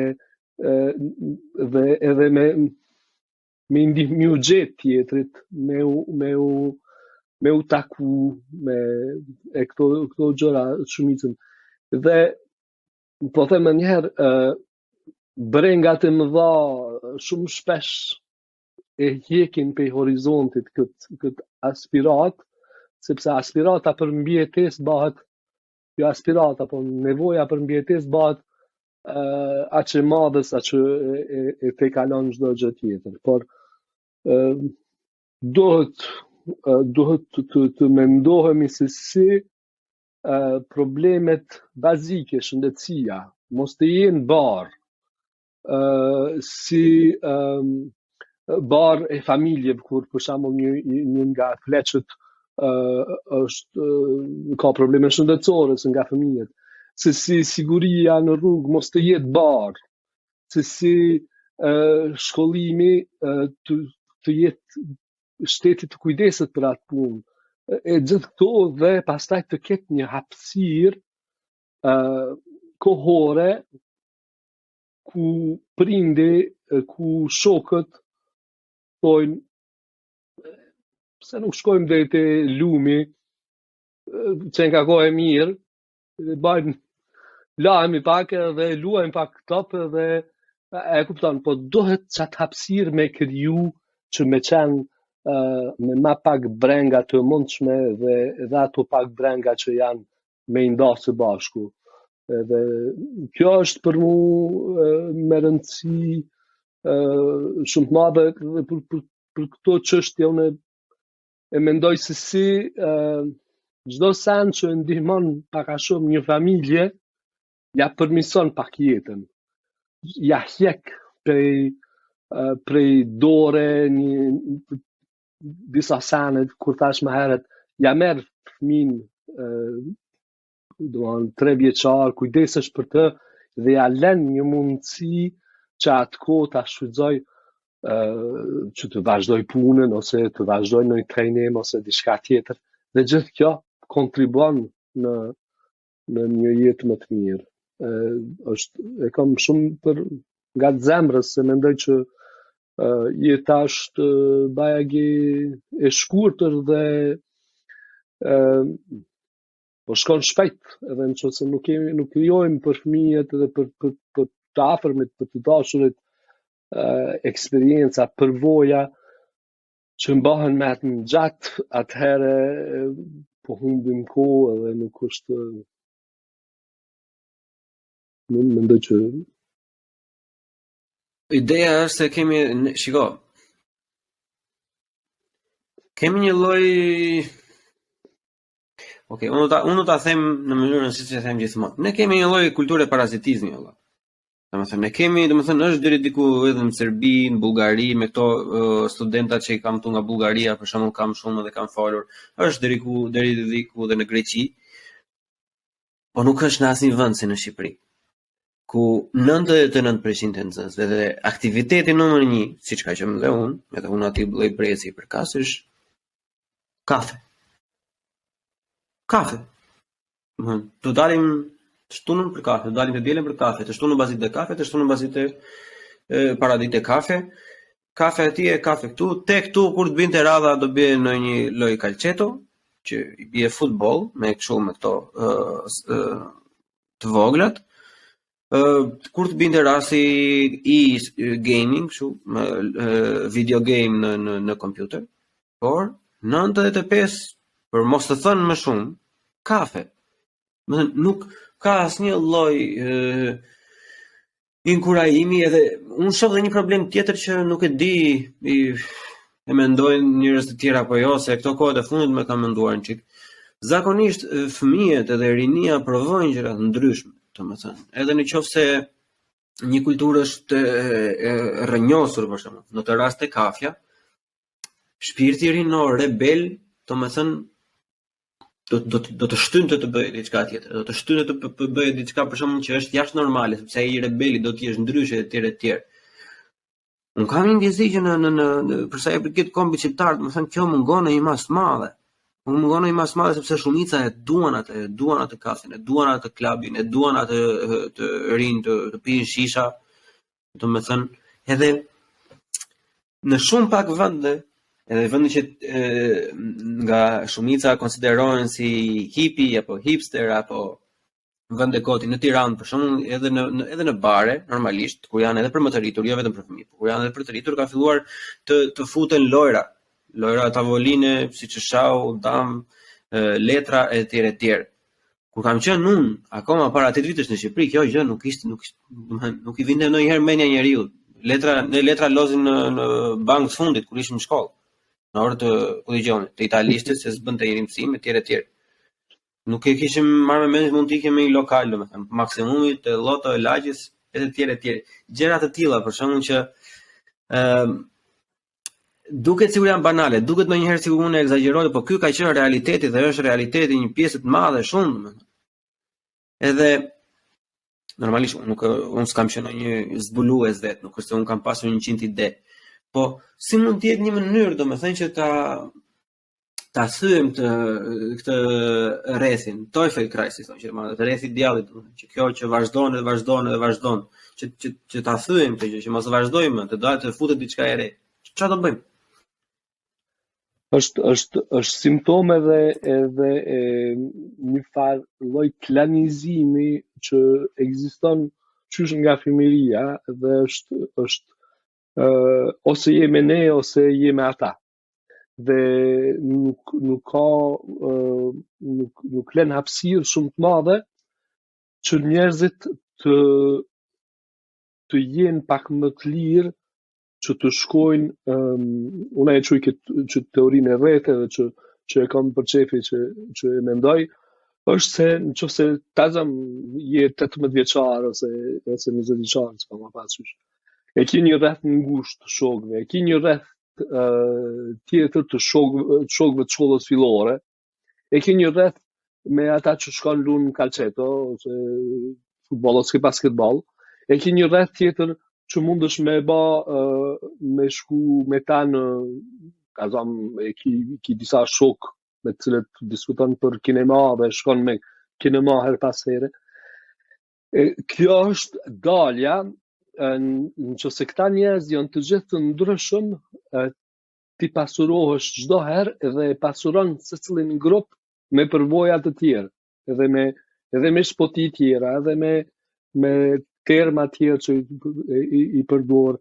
me ndihmu gjet tjetrit, me u taku, e këto gjëra shumicën. Dhe po them njëherë, brengat e mëdha shumë shpesh e hjekin pe horizontit kët aspirat, sepse aspirata për mbijetesë bëhet, jo aspirata, po nevoja për mbijetesë bëhet aq e madhe sa që e kalon çdo gjë tjetër. Por duhet të mendohemi se si problemet bazike, shëndetësia, mos të jenë barë, si bar e familjeve, kur për shembull një nga fleqët është ka probleme shëndetësore se nga fëmijët, se si siguria në rrugë mos të jetë bar, se si shkollimi të jetë shteti të kujdeset për atë punë. E gjithë këto dhe pastaj të ketë një hapësirë kohore ku prindi, ku shokët thojnë pse nuk shkojmë deri te lumi, që nga kohë e mirë, bajmë lahemi pak dhe luajmë pak top dhe e kupton, po duhet çat hapësirë me kriju që me qenë me ma pak brenga të mundshme dhe ato pak brenga që janë me nda së bashku. Edhe kjo është për mu me rëndësi shumë të madhe dhe për këto çështje unë e mendoj se si çdo sen që ndihmon pak a shumë një familje ja përmison pak jetën. Ja hjek prej dore disa senet, kur thash më herët, ja merr fëmin 3 vjeçar, kujdesesh për të dhe ja lën një mundësi që atë kohë ta shfrytëzoj që të vazhdoj punën ose të vazhdoj në një trajnim ose diçka tjetër. Dhe gjithë kjo kontribuon në një jetë më të mirë. E kam shumë nga zemrës se mendoj që jeta është bajagi e shkurtër dhe po shkon shpejt, edhe nëse nuk krijojmë për fëmijët edhe për të afërmit, për të dashurit eksperienca, përvoja që mbahen me atë në gjatë, atëherë po humbim kohë edhe nuk është nuk mendoj që ideja është se kemi një lloj unë ta them në mënyrën siç e them gjithmonë. Ne kemi një lloj kulture parazitizmi valla. Domethënë ne kemi, është deri diku edhe në Serbi, në Bullgari, me këto studentat që i kam tu nga Bullgaria, për shembull kam shumë dhe kam folur, është deri diku dhe në Greqi. Po nuk është në asnjë vend si në Shqipëri, ku 99% e nxënësve dhe aktiviteti numër 1, siç ka qenë dhe unë, edhe unë aty lloj brezi përkas është kafe. Kafe. Të dalim të shtunën për kafe, të dalim të dielën për kafe, të shtunën bazit dhe kafe, të shtunën bazit të paradite kafe. Kafe atje, kafe këtu, tek këtu kur të binte radha do bie në një loj calceto, që i bie futboll me kështu me këto të voglat. Kur të binte rasti i gaming, kështu, video game në kompjuter, por 95 për mos të thënë më shumë, kafe. Nuk ka asnjë lloj inkurajimi, edhe unë shoh dhe një problem tjetër që nuk e di, e mendojnë njerëz të tjerë apo jo, se këto kohët e fundit më kam menduar një çik. Zakonisht fëmijët edhe rinia provojnë gjëra të ndryshme, domethënë, edhe në qoftë se një kulturë është e rrënjosur për shembull, në të rast e kafja, shpirti rinor rebel, domethënë do të shtynte të bëjë diçka tjetër, do të shtynte të bëjë diçka për shkakun që është jashtë normale, sepse ai rebeli do të jesh ndryshe etj. Un kam një ndjesi që në për sa i përket kombit shqiptar, domethënë kjo mungon në një masë të madhe. Mungon në një masë të madhe sepse shumica e duan atë kafën, e duan atë klubin, e duan atë të rinë të pinë shisha, domethënë edhe në shumë pak vende, edhe vende që nga shumica konsiderohen si hipi apo hipster apo vende koti në Tiranë për shembull, edhe në bare normalisht kur janë edhe për më të rritur, jo vetëm për fëmijë, por kur janë edhe për të rritur ka filluar të futen lojra tavoline, siç është shau, dam, letra etj. Kur kam qenë unë akoma para 8 vitesh në Shqipëri, kjo gjë nuk i vinte ndonjëherë mendja njeriu. Letra lozin në bankë të fundit kur ishim në shkollë. Në orë të kolegionit, të italishtit se s'bënte një mësim etj. Nuk e kishim marrë me mendje mund të ikim në një lokal, domethënë, maksimumi të Lotto e Lagjës etj. Gjëra të tilla për shkakun që duket sikur janë banale, duket ndonjëherë sikur unë egzagjeroj, po ky ka qenë realiteti dhe është realiteti një pjesë të madhe shumë, domethënë. Edhe normalisht unë s'kam qenë një zbulues vet, nuk është se unë kam pasur 100 ide. Po si mund të jetë një mënyrë domethënë që ta thyem këtë rrethin, Teufelskreis, thonë që të rrethi djallit, që kjo që vazhdon, që ta thyem këtë gjë, që mos vazhdojmë, të dalë të futet diçka e re. Çfarë do bëjmë? është simptom edhe një farë lloj klanizimi që ekziston qysh nga fëmijëria dhe është ose jemi ne ose jemi ata. Dhe nuk lën hapësirë shumë të madhe që njerëzit të jenë pak më të lirë që të shkojnë, unë e quj që teorinë e rretheve që e kam për qefi që e mendoj, është se nëse tazëm je 18 vjeçar ose 20 vjeçar, s'ka më pasysh. E ke një rreth ngushtë të shokëve, e ke një rreth tjetër të shokëve të shkollës fillore, e ke një rreth me ata që shkon lunë calcetto ose futboll ose basketball, e ke një rreth tjetër që mundesh me shku me ta në kazam e ki disa shok me të cilët diskuton për kinema dhe shkon me kinema her pas here. Kjo është dalja, nëse këta njerëz janë të gjithë të ndryshëm, ti pasurohesh çdo herë dhe pasuron secilin grup me përvoja të tjerë, edhe me spoti tjera, edhe me terma tjerë që i përdor,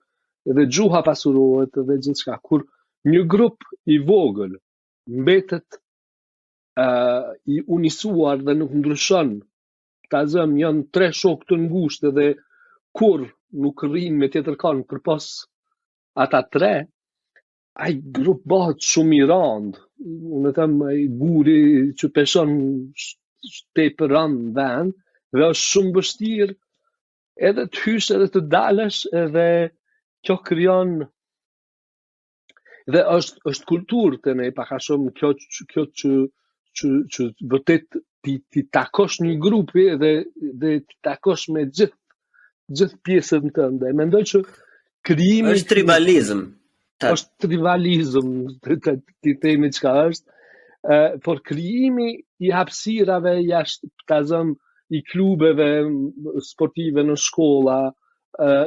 edhe gjuha pasurohet edhe gjithçka. Kur një grup i vogël mbetet i unisuar dhe nuk ndryshon, tazëm janë 3 shok të ngushtë dhe kur nuk rrin me tjetër kanë përpos ata 3, ai grup bëhet shumë i rand. Unë them ai guri që peshon tepër rand vend dhe është shumë vështirë edhe të hysh edhe të dalësh, edhe kjo krijon dhe është kulturë të ne pak a shumë kjo që vërtet ti takosh një grupi dhe ti takosh me gjithë pjesën tënde. Mendoj që krijimi është tribalizëm. Është tribalizëm, ti themi çka është, por krijimi i hapësirave jashtë tazëm i klubeve sportive në shkolla,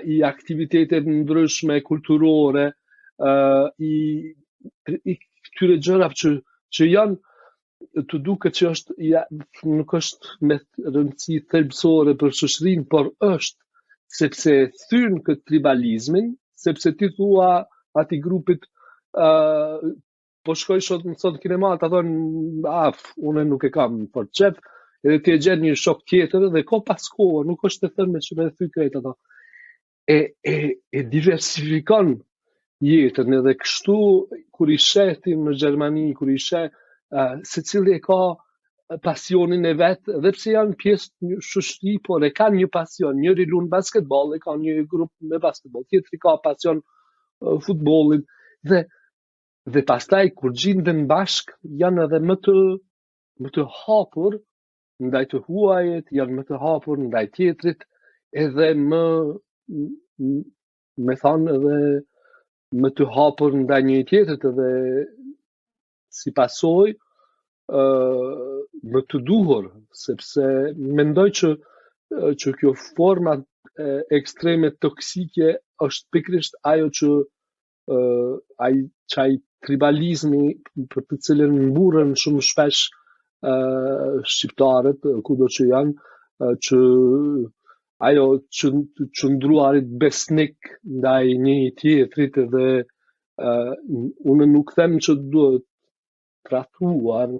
i aktivitetet ndryshme kulturore, i këtyre gjërave që janë të duket që nuk është me rëndësi thelbësore për shoqërinë, por është sepse thyn këtë tribalizmin, sepse ti thua atij grupit po shkoj sot kinema, ta thonë unë nuk e kam për çep, edhe ti e gjen një shok tjetër dhe ko pas kohë, nuk është të thënë që me thy krejt ato. E diversifikon jetën, edhe kështu kur i shetim në Gjermani, kur i sheh secili e ka pasionin e vet, dhe pse janë pjesë një shoqëri, por e kanë një pasion. Njëri lun basketball, e ka një grup me basketball, tjetri ka pasion futbollit dhe pastaj kur gjenden bashk janë edhe më të hapur ndaj të huajit, janë më të hapur ndaj tjetrit, edhe me thonë edhe më të hapur ndaj një tjetrit, edhe si pasojë më të duhur, sepse mendoj që kjo forma ekstreme toksike është pikërisht ajo që ai tribalizmi për të cilën mburren shumë shpesh shqiptarët, kudo që janë, që ajo qëndruarit besnik ndaj një tjetrit, dhe unë nuk them që duhet tratuar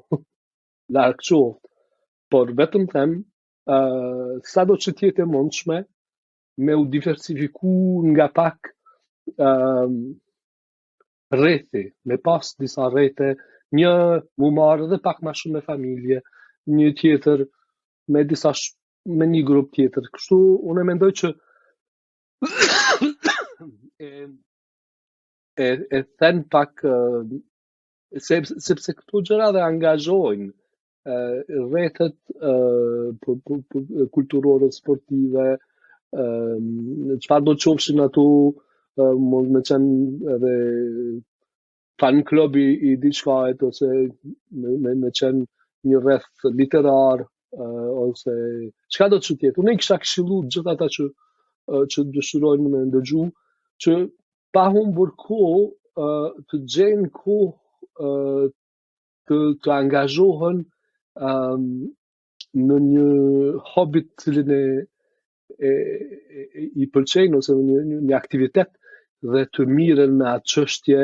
larg qoftë, por vetëm them sado që tjetë e mundshme me u diversifiku nga pak rrethi, me pas disa rrethe, një mu marrë dhe pak ma shumë me familje, një tjetër me me një grup tjetër. Kështu unë mendoj që e them pak sepse këto gjëra dhe angazhojnë rrethet kulturore, sportive, çfarë do qofshin ato, mund me qenë edhe fan club i diçkajt ose me qenë një rreth literar ose çka do të tjetë. Unë i kisha këshillu gjithë ata që dëshirojnë me ndëgju që pa humbur kohë të gjejnë kohë të angazhohen në një hobi të cilin i pëlqejnë ose një aktivitet dhe të miren me atë çështje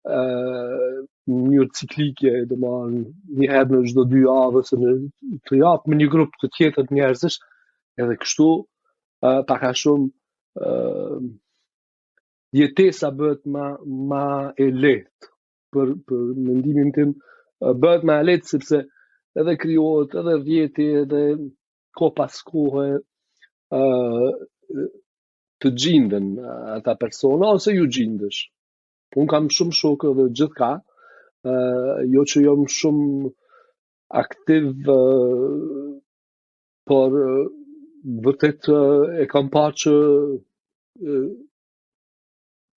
në mënyrë ciklike, domethënë një herë në çdo 2 javë ose në të japë me një grup të tjetër njerëzish, edhe kështu pak a shumë jetesa bëhet ma e lehtë për mendimin tim, bëhet ma e lehtë sepse edhe krijohet edhe vjeti edhe kohë pas kohe të gjindën ata persona ose ju gjindesh. Unë kam shumë shokë dhe gjithka, jo që jam shumë aktiv, por vërtet e kam parë që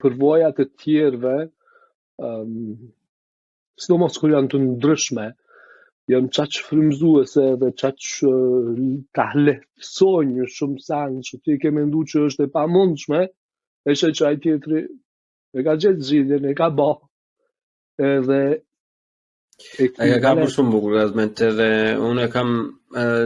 përvojat e tjerëve, sidomos kur janë të ndryshme, janë qaq frymëzuese dhe qaq ta lehtësojnë shumë sanë që ti ke mendu që është e pamundshme, e që ai tjetri e ka gjetë zgjidhjen, e ka bë. Edhe Ai ka bërë shumë bukur gazment edhe unë e kam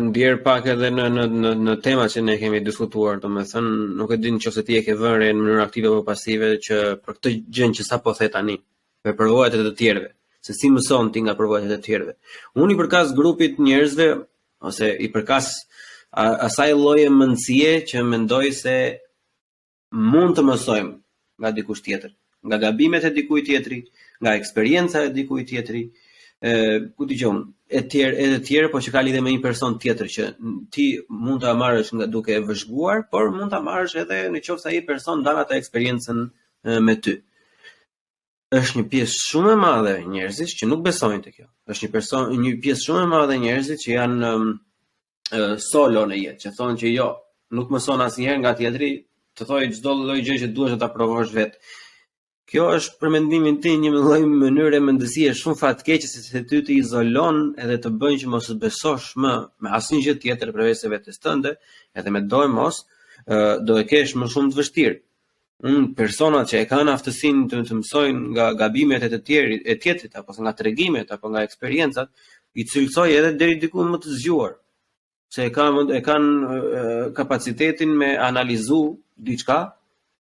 ndjer pak edhe në temat që ne kemi diskutuar, domethënë nuk e di nëse ti e ke vënë në mënyrë aktive apo pasive që për këtë gjë që sapo the tani, për përvojat e të tjerëve, se si mëson ti nga përvojat e të tjerëve. Unë i përkas grupit njerëzve ose i përkas asaj lloje mendësie që mendoj se mund të mësojmë nga dikush tjetër, nga gabimet e dikujt tjetri, nga eksperjenca e dikujt tjetri, ku dëgjon, e tjerë, po që ka lidhje me një person tjetër që ti mund ta marrësh nga duke e vëzhguar, por mund ta marrësh edhe nëse ai person ndan atë eksperiencën me ty. Është një pjesë shumë e madhe e njerëzish që nuk besojnë te kjo. Është një pjesë shumë e madhe e njerëzit që janë solo në jetë, që thonë që jo, nuk mëson asnjëherë nga tjetri, të thojë çdo lloj gjë që duhesh ta provosh vetë. Kjo është për mendimin tim një lloj mënyre mendësie shumë fatkeqe se ty të izolon edhe të bën që mos të besosh më me asnjë gjë tjetër përveç se vetes tënde, edhe me doj mos do e kesh më shumë të vështirë. Personat që e kanë aftësinë të mësojnë nga gabimet e tjetrit apo nga tregimet apo nga eksperiencat, i cilësoj edhe deri diku më të zgjuar. Se e kanë kapacitetin me analizu diçka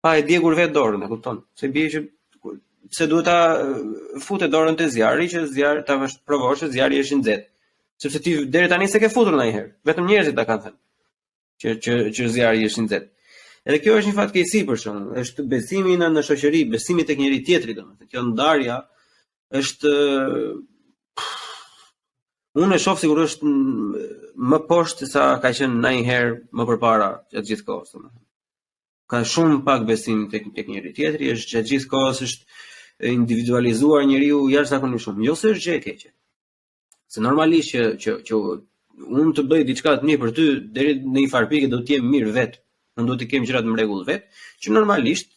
pa e djegur vetë dorën, e kupton? Se bie që se duhet ta futet dorën te zjarri që zjarri ta provosh zjarri është i nxehtë. Sepse ti deri tani s'e ke futur ndonjëherë, vetëm njerëzit ta kanë thënë që zjarri është i nxehtë. Edhe kjo është një fatkeqësi për shkak, është besimi në shoqëri, besimi tek njëri tjetri, domethënë. Kjo ndarja është unë e shoh sigurisht më poshtë se sa ka qenë ndonjëherë më përpara gjatë gjithë kohës, domethënë. Ka shumë pak besim tek njëri tjetri, është gjatë gjithë kohës është individualizuar njeriu jashtëzakonisht shumë. Jo se është gjë e keqe. Se normalisht që unë të bëj diçka të mirë për ty deri në një farë pikë do të jem mirë vetë. Unë do të kem gjërat në rregull vetë, që normalisht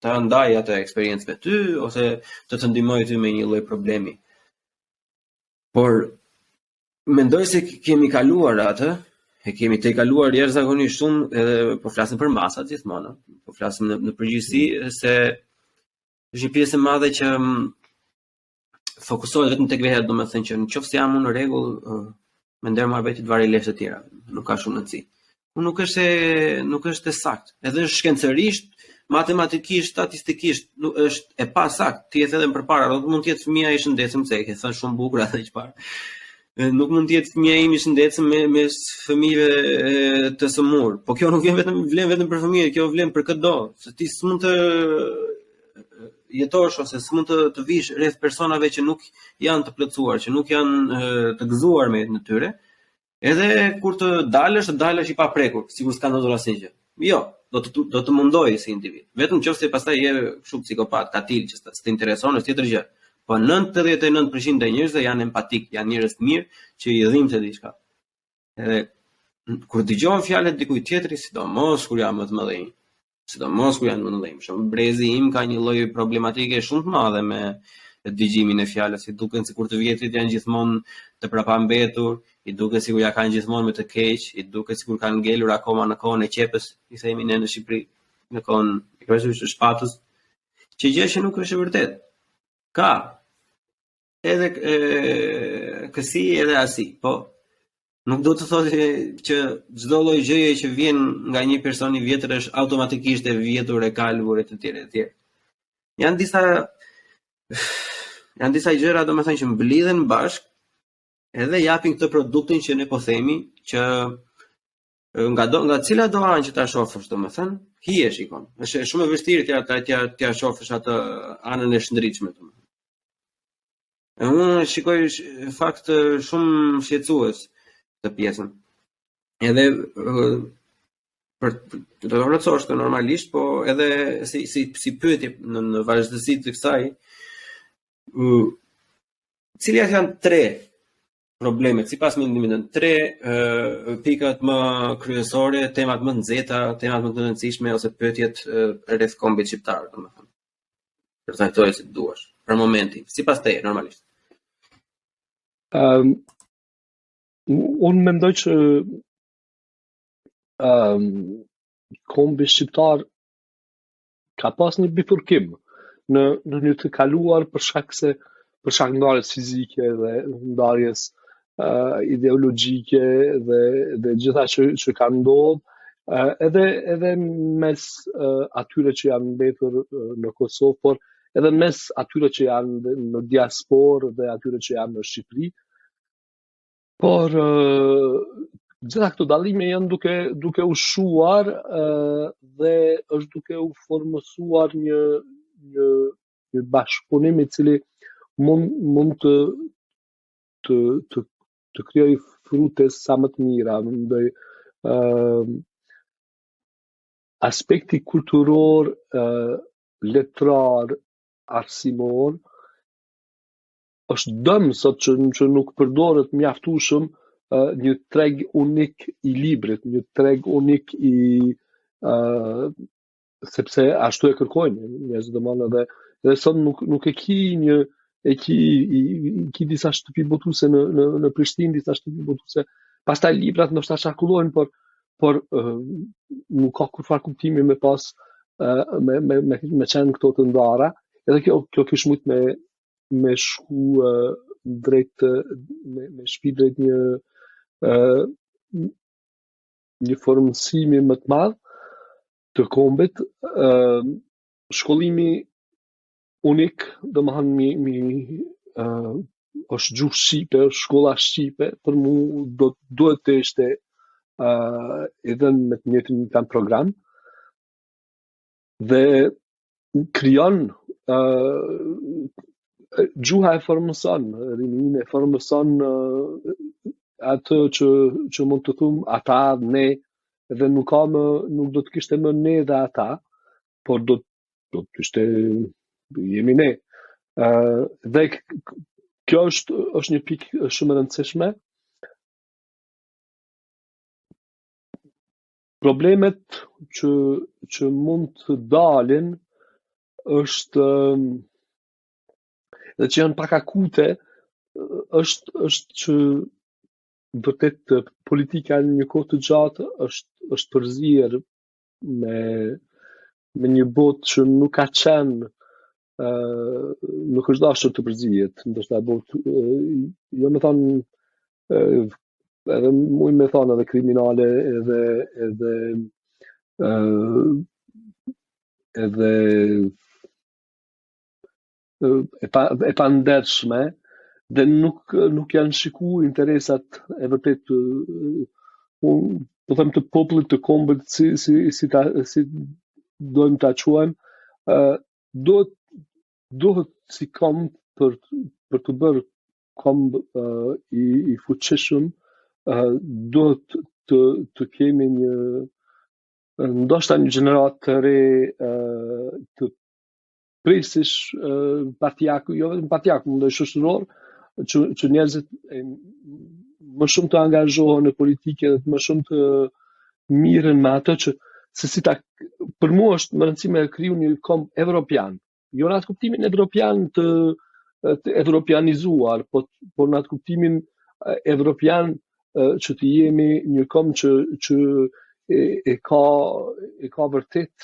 ta ndaj atë eksperiencë me ty ose të ndihmoj ty me një lloj problemi. Por mendoj se kemi kaluar atë, e kemi të kaluar jashtëzakonisht shumë, edhe po flasim për masat gjithmonë, po flasim në përgjithësi se është një pjesë e madhe që fokusohet vetëm tek vetë, domethënë që nëse jam unë në rregull, me ndërmarrëveshje të varej lesh të tjera, nuk ka shumë rëndësi. Nuk është e saktë. Edhe shkencërisht, matematikisht, statistikisht, është e pasakt. Ti e the edhe më përpara, nuk mund të jetë fëmia i shëndetshëm, se e ke thënë shumë bukur atë çfarë. Nuk mund të jetë fëmia im i shëndetshëm me fëmijëve të sëmur. Po kjo nuk vlen vetëm për fëmijët, kjo vlen për çdo. Se ti s'mund të jetosh ose s'mund të vish rreth personave që nuk janë të plotësuar, që nuk janë të gëzuar me jetën e tyre. Edhe kur të dalësh i paprekur, sikur s'ka ndodhur asnjë gjë. Jo, do të mundoj si individ. Vetëm nëse pastaj je kështu psikopat, katil që s'të intereson është tjetër gjë. Po 99% e njerëzve janë empatik, janë njerëz të mirë që i dhimbte diçka. Edhe kur dëgjon fjalët dikujt tjetri, sidomos kur janë më të mëdhenj, brezi im ka një lloj problematike shumë të madhe me dëgjimin e fjalës, i duken sikur të vjetrit janë gjithmonë të prapambetur, i duket sikur ja kanë gjithmonë me të keq, i duket sikur kanë ngelur akoma në kohën e qepës, i themi ne në Shqipëri, në kohën e kryesisht të shpatës, që gjë që nuk është e vërtetë. Ka edhe kësi edhe asi, po nuk do të thotë që çdo lloj gjëje që vjen nga një person i vjetër është automatikisht e vjetur, e kalur e të tjerë e të tjerë. Janë disa gjëra domethënë që mblidhen bashkë edhe japin këtë produktin që ne po themi që nga cila do anë që ta shohësh domethënë, hije shikon. Është shumë e vështirë t'ja shohësh atë anën e shndritshme domethënë. Unë shikoj fakt shumë shqetësues të pjesën. Edhe për të vërtetësosh të normalisht, po edhe si pyetje në vazhdësi të kësaj, cilat janë 3 problemet, sipas mendimit tënd, 3 pikat më kryesore, temat më nxehta, temat më të rëndësishme ose pyetjet rreth kombit shqiptar, domethënë. Për trajtoje si duash, për momentin, sipas teje normalisht. Unë mendoj që kombi shqiptar ka pas një bifurkim në një të kaluar për shkak ndarjes fizike dhe ndarjes ideologjike dhe gjitha që kanë ndodhur, edhe mes atyre që janë mbetur në Kosovë, por edhe mes atyre që janë në diasporë dhe atyre që janë në Shqipëri. Por gjitha këto dallime janë duke u shuar dhe është duke u formësuar një bashkëpunim i cili mund të krijojë frute sa më të mira. Ndaj aspekti kulturor, letrar, arsimor është dëm sot që nuk përdoret mjaftueshëm një treg unik i librit, një treg unik sepse ashtu e kërkojnë njerëzit, domethënë edhe sot nuk e ki disa shtëpi botuese në Prishtinë, disa shtëpi botuese. Pastaj librat ndoshta çarkullojnë, por nuk ka kurfar kuptimi me pas me qenë këto të ndara. Edhe kjo kish mujt me shku drejt me shpi drejt një formësimi më të madh të kombit, shkollimi unik, domethënë është gjuhë shqipe, shkolla shqipe, për mua duhet të ishte edhe me të njëjtin program dhe krijon gjuha e formëson, rinin e formëson atë që mund të thum ata, ne, dhe nuk do të kishte më ne dhe ata, por do të kishte jemi ne. Dhe kjo është një pikë shumë e rëndësishme. Problemet që mund të dalin është dhe që janë pak akute, është që vërtet politika në një kohë të gjatë është përzier me një botë që nuk ka qenë, nuk është dashur të përzihet, ndoshta botë jo më thonë edhe mund me thonë edhe kriminale edhe e pandershme, dhe nuk janë shiku interesat e vërtet po them të popullit të kombit si dojmë ta quajmë, duhet si komb për të bërë komb i fuqishëm, duhet të kemi ndoshta një gjenerat të re të presish partijaku, jo vetëm partijaku, mundoj shoqëror, që njerëzit më shumë të angazhohen në politike dhe më shumë të miren me ato që se si ta për mua është më rëndësishme të kriju një kom evropian. Jo në atë kuptimin evropian të evropianizuar, por në atë kuptimin evropian që të jemi një kom që e ka vërtet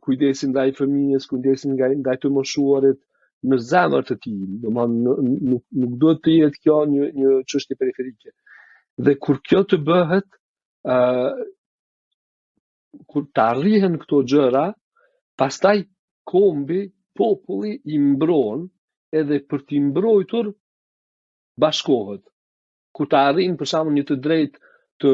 kujdesin ndaj fëmijës, kujdesin ndaj të moshuarit në zemër të tij. Domethënë nuk duhet të jetë kjo një çështje periferike. Dhe kur kjo të bëhet, kur të arrihen këto gjëra, pastaj kombi, populli i mbron, edhe për t'i mbrojtur bashkohet. Kur të arrin për shembull një të drejtë të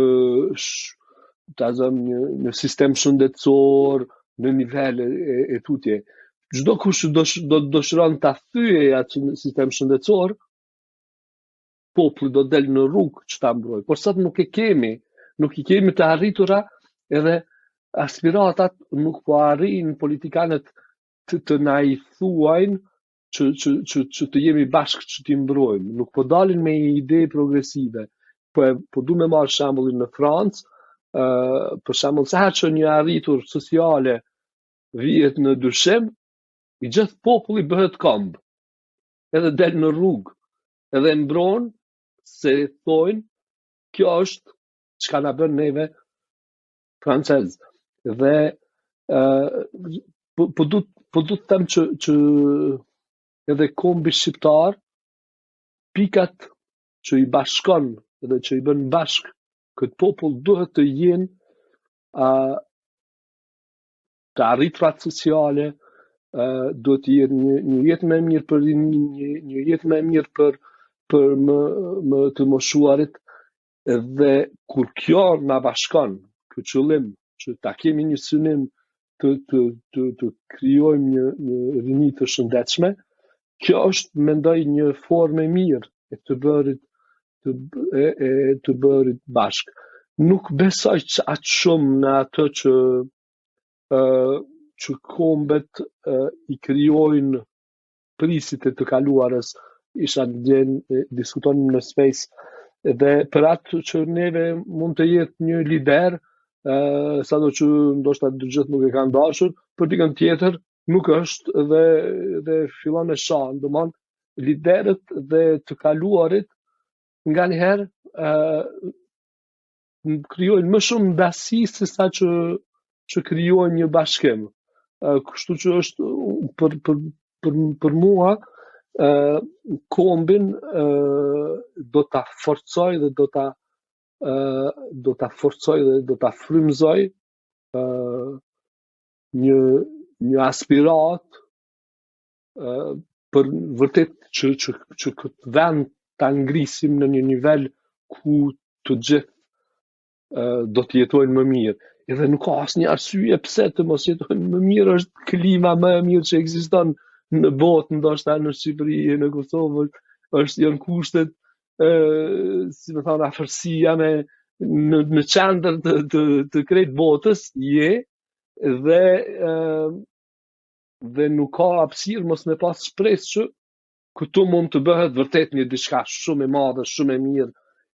një sistem shëndetësor në nivel e tutje. Çdo kush do dëshiron ta thyejë atë sistem shëndetësor, populli do del në rrugë që ta mbrojë. Por sot nuk i kemi të arritura, edhe aspiratat nuk po arrin politikanët të na i thuajnë që të jemi bashkë që t'i mbrojmë. Nuk po dalin me ide progresive. Po du me marrë shembullin në Francë, për shembull sa herë që një arritur sociale vihet në dyshim, i gjithë populli bëhet komb. Edhe del në rrugë, edhe mbron se thojnë kjo është çka na bën neve francez. Dhe po du të them që edhe kombi shqiptar, pikat që i bashkon edhe që i bën bashk këtë popull duhet të jenë të arriturat sociale, duhet të jetë një jetë më e mirë për një jetë më e mirë për më të moshuarit, dhe kur kjo na bashkon, ky qëllim që ta kemi një synim të krijojmë një rini të shëndetshme, kjo është mendoj një formë e mirë e të bërit bashk. Nuk besoj që atë shumë në ato që kombet i krijojnë prisit e të kaluarës. Isha diskutonim në Space, dhe për atë që neve mund të jetë një lider, sado që ndoshta të gjithë nuk e kanë dashur, për dikën tjetër nuk është dhe fillon e shanë. Domthon liderët dhe të kaluarit nganjëherë krijojnë më shumë ndasi se sa që krijojnë një bashkim. Kështu që është për mua kombin do ta forcoj dhe do ta forcoj dhe do ta frymëzoj një aspirat për vërtet që këtë vend ta ngrisim në një nivel ku të gjithë do të jetojnë më mirë. Edhe nuk ka asnjë arsye pse të mos jetojnë më mirë, është klima më e mirë që ekziston në botë, ndoshta në Shqipëri, në Kosovë, janë kushtet, si më thonë, afërsia në qendër të krejt botës, dhe nuk ka hapësirë mos me pas shpresë që këtu mund të bëhet vërtet një diçka shumë e madhe, shumë e mirë.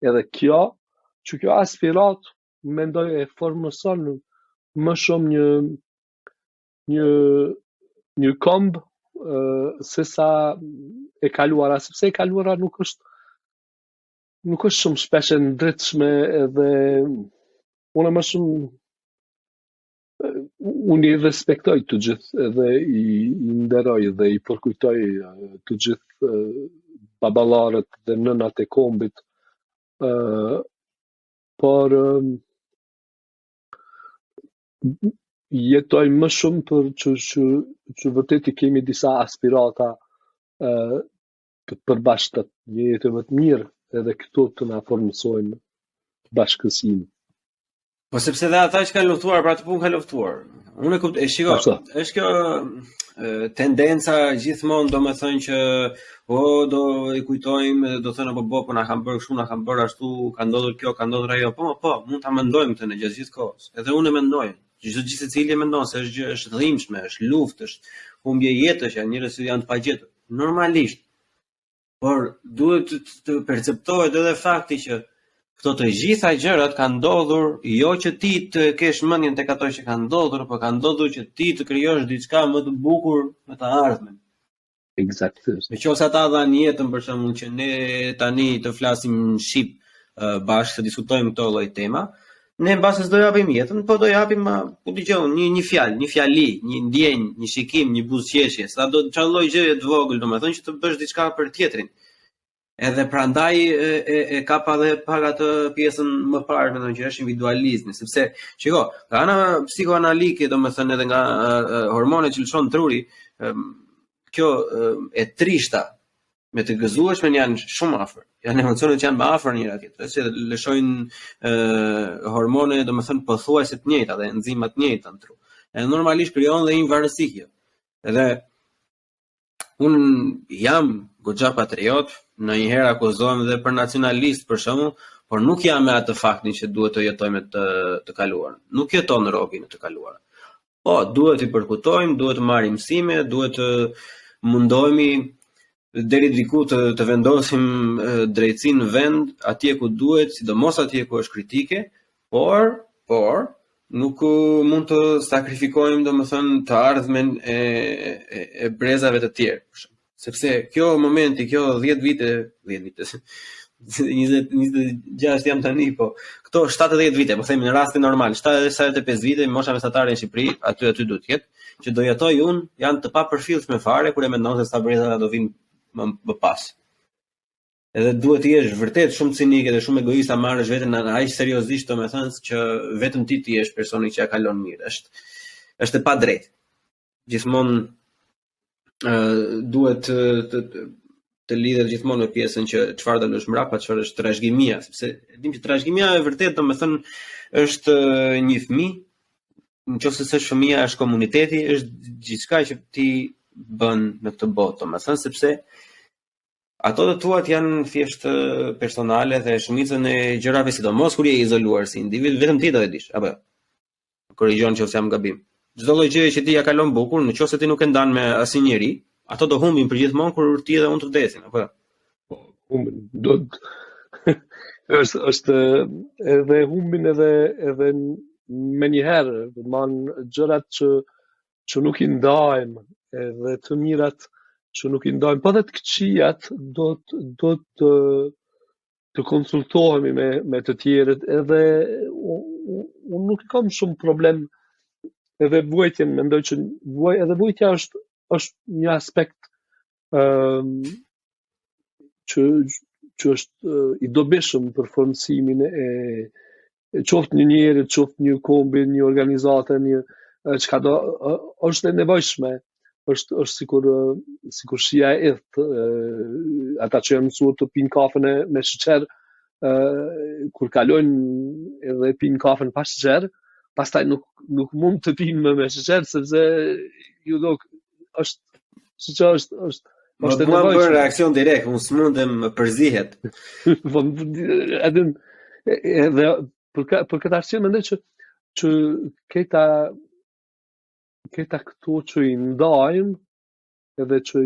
Edhe kjo aspirat mendoj e formëson më shumë një komb se sa e kaluara, sepse e kaluara nuk është shumë shpesh e ndritshme, edhe unë më shumë unë i respektoj të gjithë edhe i nderoj dhe i përkujtoj të gjithë baballarët dhe nënat e kombit, por jetoj më shumë për që vërtet i kemi disa aspirata të përbashkët, një jetë më të mirë, edhe këto të na formësojnë bashkësinë. Po sepse dhe ata që kanë luftuar për atë punë kanë luftuar. Unë e kuptoj, shiko, është kjo tendenca gjithmonë, domethënë që po do I kujtojmë, do thënë po na kanë bërë kështu, na kanë bërë ashtu, ka ndodhur kjo, ka ndodhur ajo. Po, mund ta mendojmë këtë në gjithë kohës. Edhe unë e mendoj. Gjithë secili e mendon se është dhimbshme, është luftë, është humbje jetësh, janë njerëz që janë të pagjetur. Normalisht. Por duhet të perceptohet edhe fakti që këto të gjitha gjërat kanë ndodhur, jo që ti të kesh mendjen tek ato që kanë ndodhur, por kanë ndodhur që ti të krijosh diçka më të bukur në të ardhmen. Eksaktësisht. Nëse ata dhanë jetën për shembull që ne tani të flasim shqip bashkë, të diskutojmë këto lloj tema, ne mbase s'do japim jetën, po do japim ku dëgjon një fjalë, një fjali, një ndjenjë, një shikim, një buzëqeshje, sa do çfarë lloj gjëje të vogël, domethënë që të bësh diçka për tjetrin. Edhe prandaj e kap edhe pak atë pjesën më parë, mendoj që është individualizmi, sepse shiko, nga ana psikoanalike, domethënë edhe nga hormonet që lëshon truri, kjo e trishta me të gëzueshme janë shumë afër. Janë emocionet që janë më afër njëra tjetrës, që lëshojnë hormone, domethënë pothuajse të njëjta dhe enzimat të njëjta në tru. Edhe normalisht krijon dhe një varësi kjo. Edhe un jam goxha patriot, ndonjëherë akuzohem edhe për nacionalist për shembull, por nuk jam me atë faktin që duhet të jetojmë të kaluarën. Nuk jeton në robi në të kaluarën. Po, duhet I përkutojmë, duhet të marrim mësime, duhet të mundohemi deri diku të vendosim drejtësinë në vend atje ku duhet, sidomos atje ku është kritike, por nuk mund të sakrifikojmë domethënë të ardhmen e brezave të tjerë. Sepse kjo momenti, kjo 10 vite, 26 jam tani, po këto 70 vite, po themi në rastin normal, 75 vite, mosha mesatare në Shqipëri, aty duhet të jetë, që do jetoj unë, janë të papërfillshme fare kur e mendon se sa brezave do vinë më pas. Edhe duhet të jesh vërtet shumë cinike dhe shumë egoista, marrësh veten aq seriozisht, domethënë që vetëm ti jesh personi që ja kalon mirë. Është e padrejtë. Gjithmonë duhet të lidhet gjithmonë me pjesën që çfarë do lësh mbrapa, çfarë është trashëgimia, sepse e dim që trashëgimia e vërtet domethënë është një fëmijë, nëse s'është fëmia, është komuniteti, është gjithçka që ti bën në këtë botë, domethënë sepse ato të tuat janë thjesht personale dhe shumicën e gjërave, sidomos kur je izoluar si individ, vetëm ti do e dish, apo korrigjon nëse jam gabim. Çdo lloj gjëje që ti ja kalon bukur, nëse ti nuk e ndan me asnjëri, ato do humbin përgjithmonë kur ti dhe unë të vdesim, apo? Po, humbin. Është edhe humbin edhe me njëherë, gjërat që nuk I ndajmë, edhe të mirat që nuk I ndajmë, po dhe të këqijat do të konsultohemi me të tjerët, edhe unë nuk kam shumë problem edhe vuajtjen, mendoj që edhe vuajtja është një aspekt që është I dobishëm për formësimin e qoftë një njeri, qoftë një kombi, një organizate, çka do është e nevojshme, është sikur shija e ata që janë mësuar të pinë kafen me sheqer, kur kalojnë edhe pinë kafen pa sheqer, pastaj nuk mund të pinë me sheqer, sepse ju do është Më bën reaksion direkt, unë s'mundem më përzihet. Edhe për këtë arsye mendoj që këta këto që I ndajmë, edhe që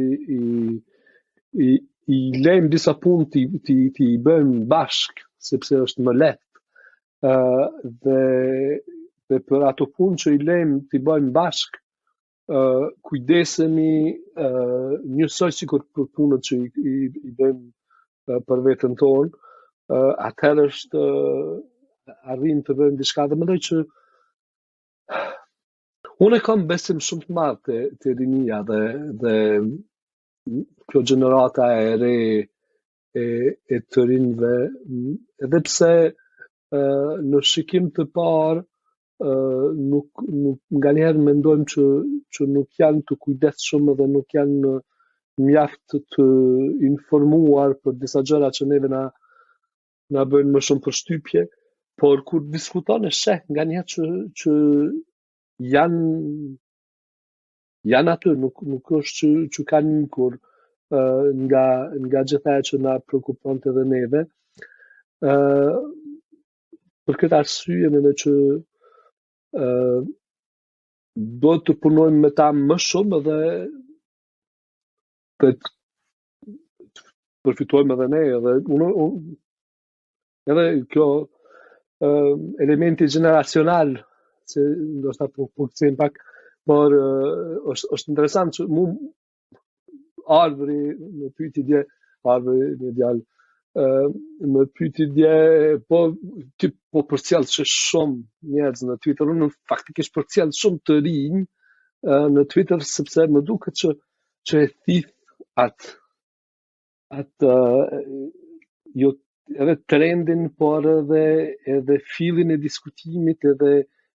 I lejmë disa punë ti bëjmë bashk, sepse është më lehtë. Dhe për ato punë që I lejmë ti bëjmë bashk, kujdesemi njësoj sikur për punët që I bëjmë për veten tonë, atëherë është arrim të bëjmë diçka dhe mendoj që unë kam besim shumë të madh te rinia dhe kjo gjenerata e re e të rinjve, edhe pse në shikim të parë nuk nganjëherë mendojmë që nuk janë të kujdesshëm dhe nuk janë mjaft të informuar për disa gjëra që neve na bëjnë më shumë përshtypje, por kur diskuton e sheh nganjëherë që janë aty, nuk është që kanë ikur, nga gjitha që na shqetëson edhe neve. Për këtë arsye mendoj që do të punojmë me ta më shumë dhe të përfitojmë edhe ne edhe kjo elementi generacional që ndoshta po kthejmë pak, por është interesant që mu arbëri më pyeti dje, arbëri në djalë më pyeti dje, po ti po përcjell shumë njerëz në Twitter, unë faktikisht përcjell shumë të rinj në Twitter sepse më duket që e thith atë jo edhe trendin, por edhe fillin e diskutimit, edhe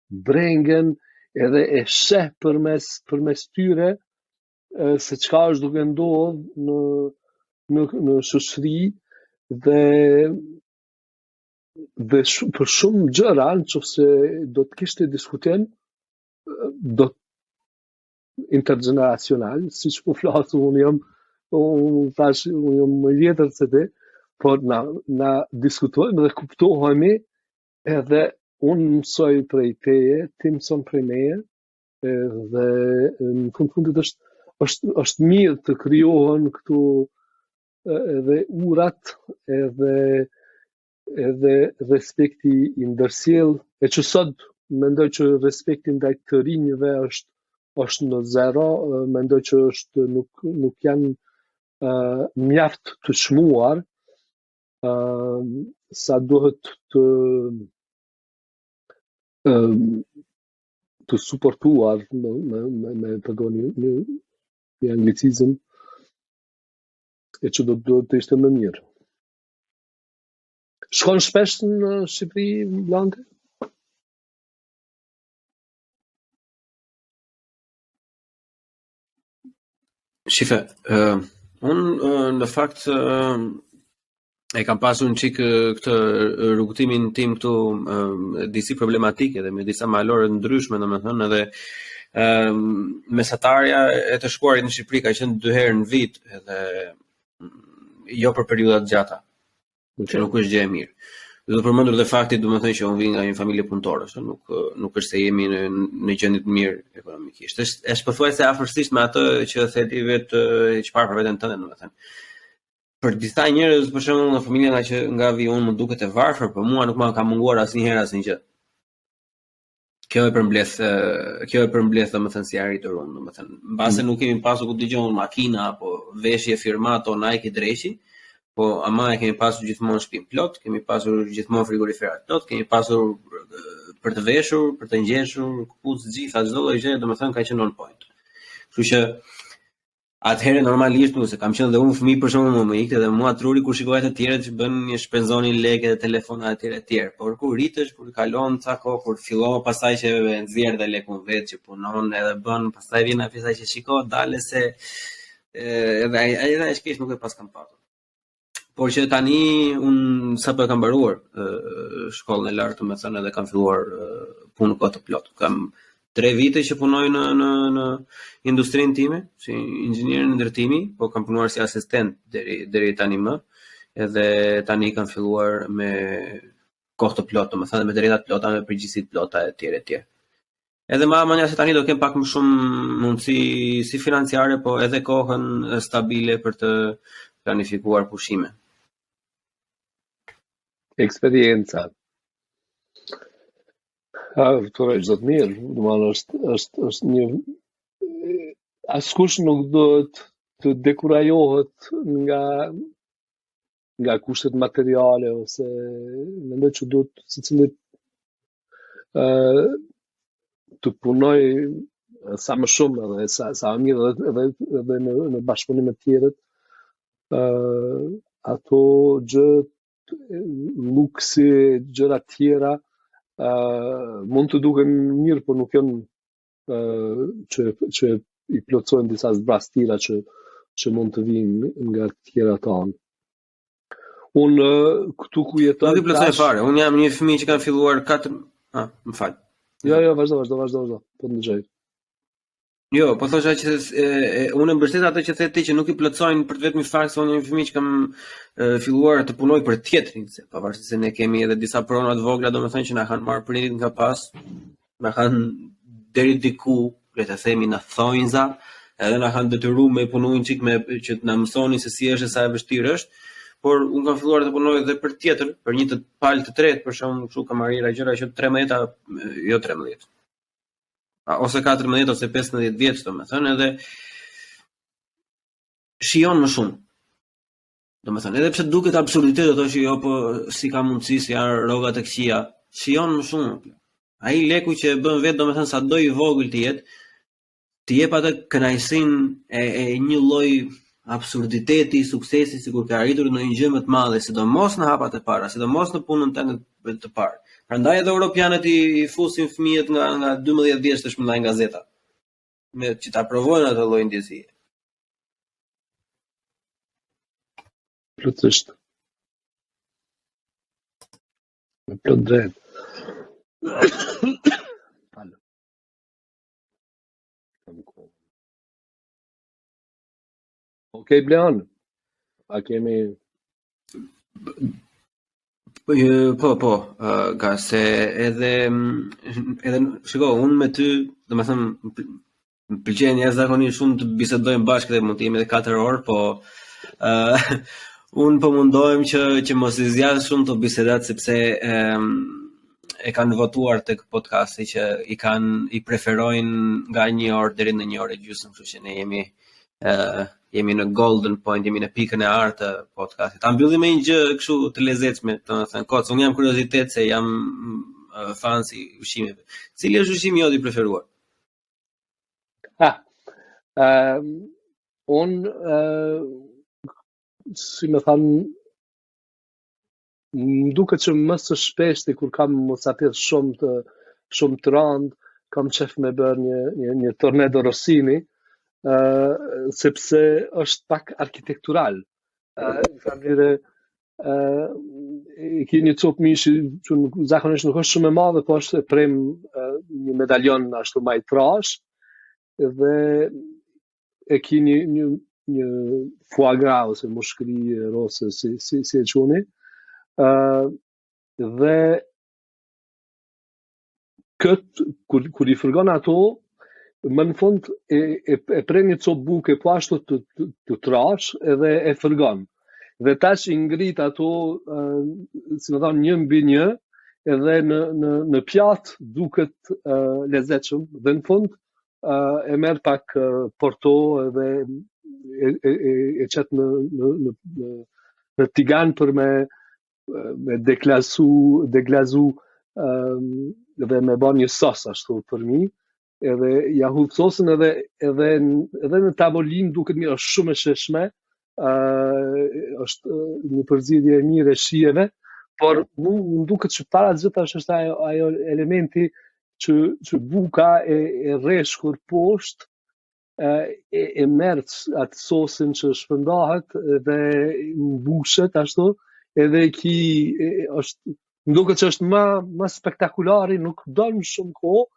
brengen, edhe e sheh përmes tyre se çka është duke ndodhur në shoqëri dhe për shumë gjëra, nëse do të kishte diskutim do intergeneracional, siç po flas unë jam më vjetër se ti, por na diskutojmë dhe kuptohemi, edhe unë mësoj prej teje, ti mëson prej meje, dhe në fundit është mirë të krijohen këtu edhe urat, edhe respekti i ndërsjell, e që sot mendoj që respekti ndaj të rinjve është në zero, mendoj që nuk janë mjaft të çmuar sa duhet të suportuar me përdoni një anglicizëm, e që do të ishte më mirë. Shkon shpesh në Shqipëri, Blanke? Shife, unë në fakt e kam pasur një çik këtë rrugtimin tim këtu disi problematike dhe me disa malore ndryshme, domethënë, edhe mesatarja e të shkuarit në Shqipëri ka qenë 2 herë në vit, edhe jo për periudha të gjata, që nuk është gjë e mirë. Dhe përmendur dhe fakti, domethënë, që unë vi nga një familje punëtore, nuk është se jemi në gjendje të mirë ekonomikisht. Është pothuajse afërsisht me atë që theti vetë çfarë për veten tënde, domethënë. Për disa njerëz, për shembull, në familjen nga vi unë, më duket e varfër, por mua nuk më ka munguar asnjëherë asnjë gjë. Kjo e përmbledh domethënë si arritur unë, domethënë, mbase nuk kemi pasur ku dëgjon makina apo veshje firmato Nike dreshi, po ama e kemi pasur gjithmonë shtëpi plot, kemi pasur gjithmonë frigoriferat plot, kemi pasur për të veshur, për të ngjeshur, kputuc gjitha, çdo lloj gjë, domethënë ka qenë on point. Kështu që atëherë normalisht se kam qenë dhe unë fëmijë për shembull më ikte dhe mua truri kur shikoja të tjerët që bën një shpenzonin lekë dhe telefona etj. Por kur rritesh, kur kalon ca kohë, kur fillova pastaj që e nxjerr dhe lekun vet që punon edhe bën, pastaj vjen ai pjesa që shiko, dalë se edhe ai shkesh nuk e pas kam patur. Por që tani unë sapo e kam mbaruar shkollën e lartë, më thënë, edhe kam filluar punë kohë të plot. Kam 3 vite që punoj në industrinë time, si inxhinier në ndërtimi, po kam punuar si asistent deri tani më, edhe tani kam filluar me kohë të plotë, domethënë me drejta të plota, me përgjegjësi të plota etj. Edhe më mendja se tani do kem pak më shumë mundësi si financiare, po edhe kohën stabile për të planifikuar pushime. Eksperienca. Këtore është do të mirë, është një... Askush nuk do të dekurajohet nga kushtet materiale, ose mendoj që duhet secilit të punoj sa më shumë edhe sa më mirë edhe në bashkëpunim me të tjerët. Ato gjë luksi, gjëra tjera mund të duken mirë, por nuk janë që i plotësojnë disa zbrastira që mund të vinë nga të tjera tonë. Unë këtu ku jetoj... Nuk i plotësoj fare, unë jam një fëmijë që kanë filluar 4... më fal. Jo, vazhdo, po të ndëgjoj. Jo, po thosha që unë mbështet atë që the ti që nuk I plotësojnë për vetëm fakt se unë jam fëmijë që kam filluar të punoj për tjetrin, se pavarësisht se ne kemi edhe disa prona të vogla, domethënë që na kanë marrë prindit nga pas, na kanë deri diku, le të themi na thonjza, edhe na kanë detyruar me punojnë çik me që na mësonin se si është sa e vështirë është, por unë kam filluar të punoj edhe për tjetër, për një të palë të tretë, për shembull, kështu kam arrira gjëra që 13, jo 13. Ose 14 ose 15 vjeç, domethënë, edhe shijon më shumë. Domethënë, edhe pse duket absurditet ato që jo, po si ka mundësi si janë rroga të këqija, shijon më shumë. Ai leku që e bën vetë, domethënë, sado I vogël të jetë, të jep atë kënaqësinë e një lloj absurditeti, suksesi, sikur ka arritur në një gjë më të madhe, sidomos në hapat e para, sidomos në punën tënde të parë. Prandaj edhe europianët I fusin fëmijët nga 12 vjeç të shpëndajnë gazeta. Me që ta provojnë atë lloj ndjesie. Plotësisht. Me plot drejt. Falë. Okej, Bleon. A kemi Po, ka se edhe shiko, unë me ty, domethënë më pëlqen jashtëzakonisht shumë të bisedojmë bashkë dhe mund të jemi edhe 4 orë, po unë po mundohem që mos I zgjas shumë të bisedat sepse e kanë votuar tek podcasti që I preferojnë nga 1 orë deri në 1 orë e gjysmë, kështu që ne jemi në golden point, jemi në pikën e artë të podcastit. Ta mbyllim me një gjë kështu të lezetshme, domethënë, koc, unë jam kuriozitet se jam fan si ushqimeve. Cili është ushqimi jot I preferuar? unë si më thanë më duket që më së shpeshti kur kam mosatir shumë të rënd, kam qef me bërë një tornado Rossini, sepse është pak arkitektural. Ki një copë mishi që zakonisht nuk është shumë e madhe, po është e prem një medaljon ashtu më I trash, dhe e ki një foie gras ose mushkëri rose si e quani, dhe këtë kur I fërgon ato, më në fund e pre një copë buke po ashtu të trash edhe e fërgon. Dhe tash I ngrit ato, si më thonë, 1 mbi 1, edhe në pjatë duket lezetshëm, dhe në fund e merr pak porto edhe e qet në tigan për me deglazu dhe me bën një sos ashtu për mi. Edhe ja hudh sosën edhe në tavolin duket mirë, është shumë e sheshme, është një përzierje e mirë e shijeve, por më duket që para gjithashtu është ajo elementi që buka e rreshkur poshtë e merr atë sosin që shpërndahet dhe mbushet ashtu, edhe është më duket që është më spektakulari, nuk don shumë kohë,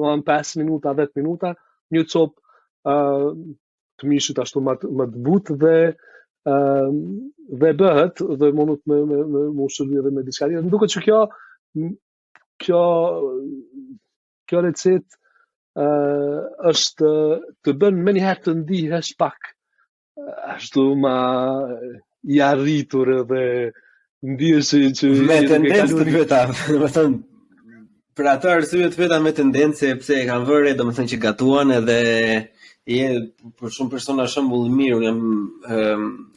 5 minuta, 10 minuta, një copë të mishit ashtu më të butë dhe bëhet dhe mundet me ushqyer edhe me diçka tjetër. Më duket që kjo recet është të bën më njëherë të ndihesh pak ashtu ma I arritur edhe ndihesh që me tendencë të veta, domethënë për atë arsye të veta me tendencë pse e kanë vënë, domethënë që gatuan edhe për shumë persona shembull I mirë, unë jam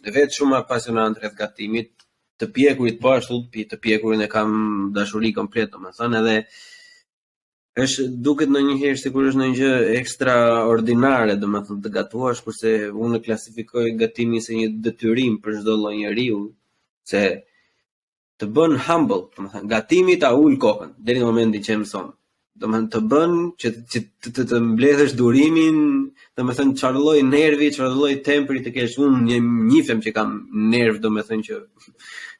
vetë shumë apasionant rreth gatimit, të pjekurit po ashtu, të pjekurin e kam dashuri komplet, domethënë, edhe është duket ndonjëherë sikur është ndonjë gjë ekstraordinare, domethënë të gatuash, kurse unë e klasifikoj gatimin si një detyrim për çdo lloj njeriu, se të bën humble, domethënë gatimi ta ul kokën deri në momentin që e mëson. Domethënë të bën që të mbledhësh durimin, domethënë çfarë lloj nervi, çfarë lloj temperi të kesh. Unë njifem që kam nerv, domethënë që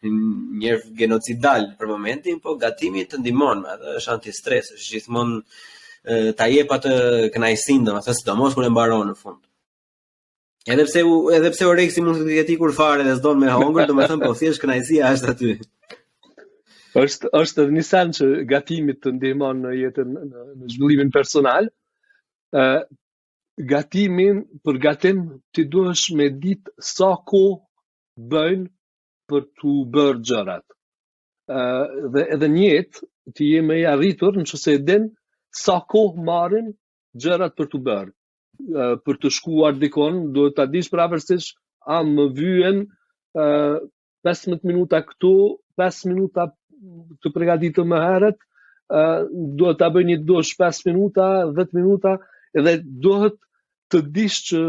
nerv genocidal për momentin, po gatimi të ndihmon me atë, është antistres, është gjithmonë ta jep atë kënaqësinë, domethënë sidomos kur e mbaron në fund. Edhe pse oreksi mund të jetë ikur fare dhe s'don me hongër, domethënë po thjesht kënaqësia është aty. Është një sen që gatimit të ndihmon në jetën në zhvillimin personal. Gatimin për gatim ti duhesh me ditë sa kohë bëjnë për t'u bërë gjërat. Dhe edhe në jetë ti je më i arritur nëse e din sa kohë marrin gjërat për t'u bërë. Për të shkuar dikon, duhet ta dish pavarësisht a më vjen 15 minuta këtu, 5 minuta të përgatitur më herët, duhet ta bëj një dush 5 minuta, 10 minuta, edhe duhet të dish që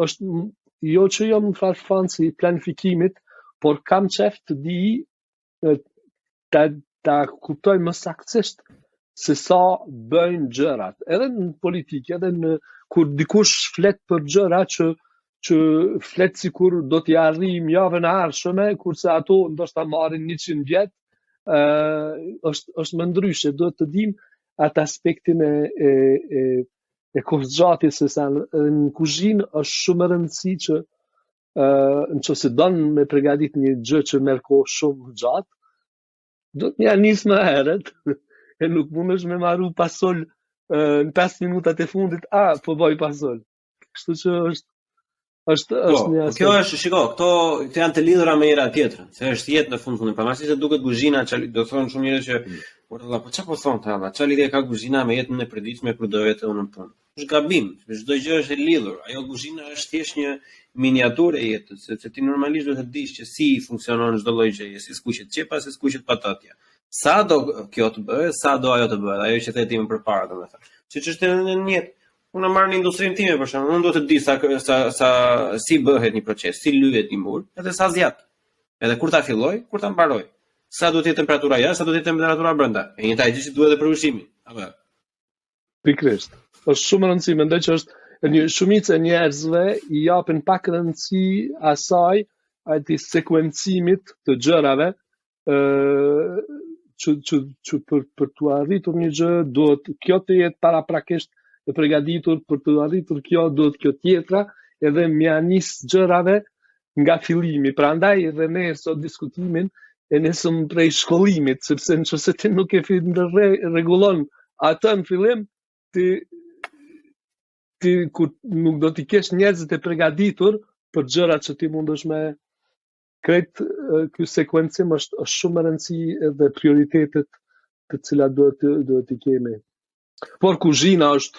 është jo që jam në fan si planifikimit, por kam qef të di ta kuptoj më saktësisht se sa bëjnë gjërat, edhe në politikë, edhe në kur dikush flet për gjëra që flet sikur do t'i arrijmë javën e ardhshme, kurse ato ndoshta marrin 100 vjet, është më ndryshe, duhet të dim atë aspektin e kohëzgjatjes se sa në kuzhinë është shumë e rëndësishme që nëse don me përgatit një gjë që merr kohë shumë gjatë, do të ja nis më herët. E nuk mundesh me marru pasol në 5 minutat e fundit, po bëj pasol. Kështu që është një aspekt. Kjo është, shiko, këto janë të lidhura me njëra tjetrën, se është jetë në fund fundit. Pavarësisht se duket kuzhina, do thonë shumë njerëz që po çfarë po thon ta, çfarë lidhje ka kuzhina me jetën e përditshme kur do vetë unë në punë. Është gabim, çdo gjë është e lidhur. Ajo kuzhina është thjesht një miniaturë e jetës, sepse ti normalisht duhet të dish që si funksionon çdo lloj gjëje, si skuqet çepa, si skuqet patatja. Sa do kjo të bëhet, sa do ajo të bëhet, ajo që the ti më përpara, domethënë. Siç është në jetë. Unë marr në industrinë time për shembull, unë duhet të di sa si bëhet një proces, si lyhet një mur, edhe sa zjat. Edhe kur ta filloj, kur ta mbaroj. Sa duhet të jetë temperatura jashtë, sa duhet të jetë temperatura brenda. E njëjta gjë që duhet edhe për ushqimin. Apo. Pikërisht. Është shumë rëndësishme, mendoj që është një shumicë e njerëzve i japin pak rëndësi asaj atij sekuencimit të gjërave, që për të arritur një gjë duhet kjo të jetë paraprakisht e përgatitur, për të arritur kjo duhet kjo tjetra, edhe mja nis gjërave nga fillimi. Prandaj edhe ne sot diskutimin e nisëm prej shkollimit, sepse nëse ti nuk e rregullon atë në fillim, ti kur nuk do t'i kesh njerëzit e përgatitur për gjërat që ti mundesh me krejt. Ky sekuencim është shumë e rëndësishme edhe prioritetet të cilat duhet t'i kemi. Por kuzhina është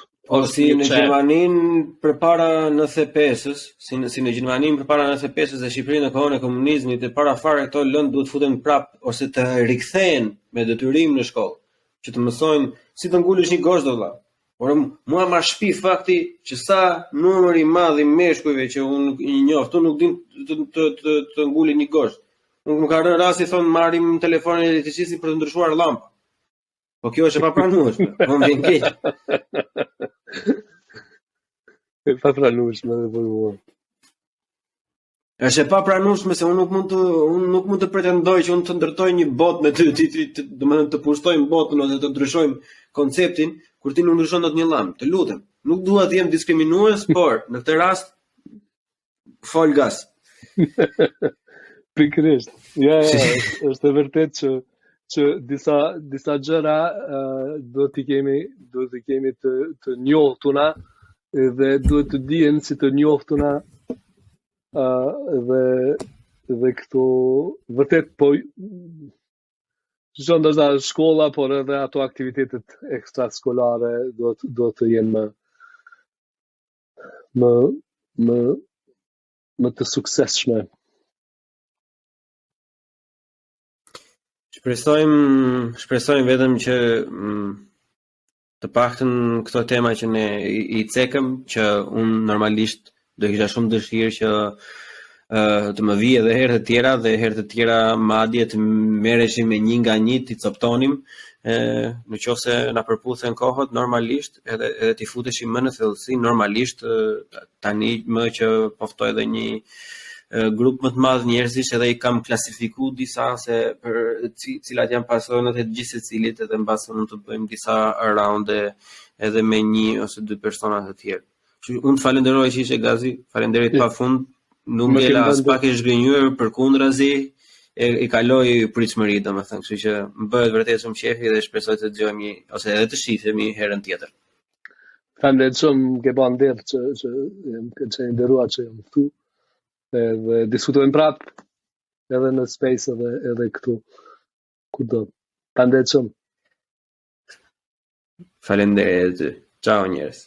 si në Gjermaninë përpara 95-s, si në Gjermaninë përpara 95-s dhe Shqipërinë në kohën e komunizmit, e para fare këto lëndë duhet futen prap ose të rikthehen me detyrim në shkollë, që të mësojnë si të ngulësh një gosht valla. Por mua ma shpi fakti që sa numër i madh i meshkujve që unë i njoh, këtu nuk din të ngulin një gosht. Unë më ka rënë rasti thonë marrim telefonin e elektricitit për të ndryshuar llampa. Po kjo është e papranueshme. Unë vjen keq. E papranueshme edhe për mua. Është e papranueshme se unë nuk mund të pretendoj që unë të ndërtoj një botë me ty, domethënë të pushtojmë botën ose të ndryshojmë konceptin kur ti nuk ndryshon dot një llamp. Të lutem, nuk dua të jem diskriminues, por në këtë rast fol gas. Pikërisht. Ja, është e vërtet që disa gjëra duhet të kemi të njohtuna dhe duhet të dihen si të njohtuna dhe këto vërtet po që ndoshta shkolla, por edhe ato aktivitetet ekstraskolare do të jenë më të suksesshme. Shpresojmë vetëm që të paktën këto tema që ne i cekëm, që unë normalisht do kisha shumë dëshirë që të më vijë edhe herë të tjera dhe herë të tjera madje të merreshim me një nga një, t'i coptonim, në qoftë se na përputhen kohët normalisht, edhe t'i futeshim më në thellësi normalisht, tani më që po ftoj edhe një grup më të madh njerëzish edhe I kam klasifiku disa se për cilat janë pasionat e gjithë secilit edhe mbas mund të bëjmë disa raunde edhe me 1 ose 2 persona të tjerë. Unë të falenderoj që ishe Gazi, falenderit pafund, nuk ngela as pak e zhgënjur, përkundrazi I kaloj pritshmëri domethënë, kështu që më bëhet vërtet shumë qefi dhe shpresoj të dëgjojmë ose edhe të shihemi herën tjetër. Falenderit shumë ke bën nder që që nderuar që jam këtu. Dhe diskutojmë prapë edhe në space edhe këtu kudo. Falenderit shumë. Faleminderit. Ciao njerëz.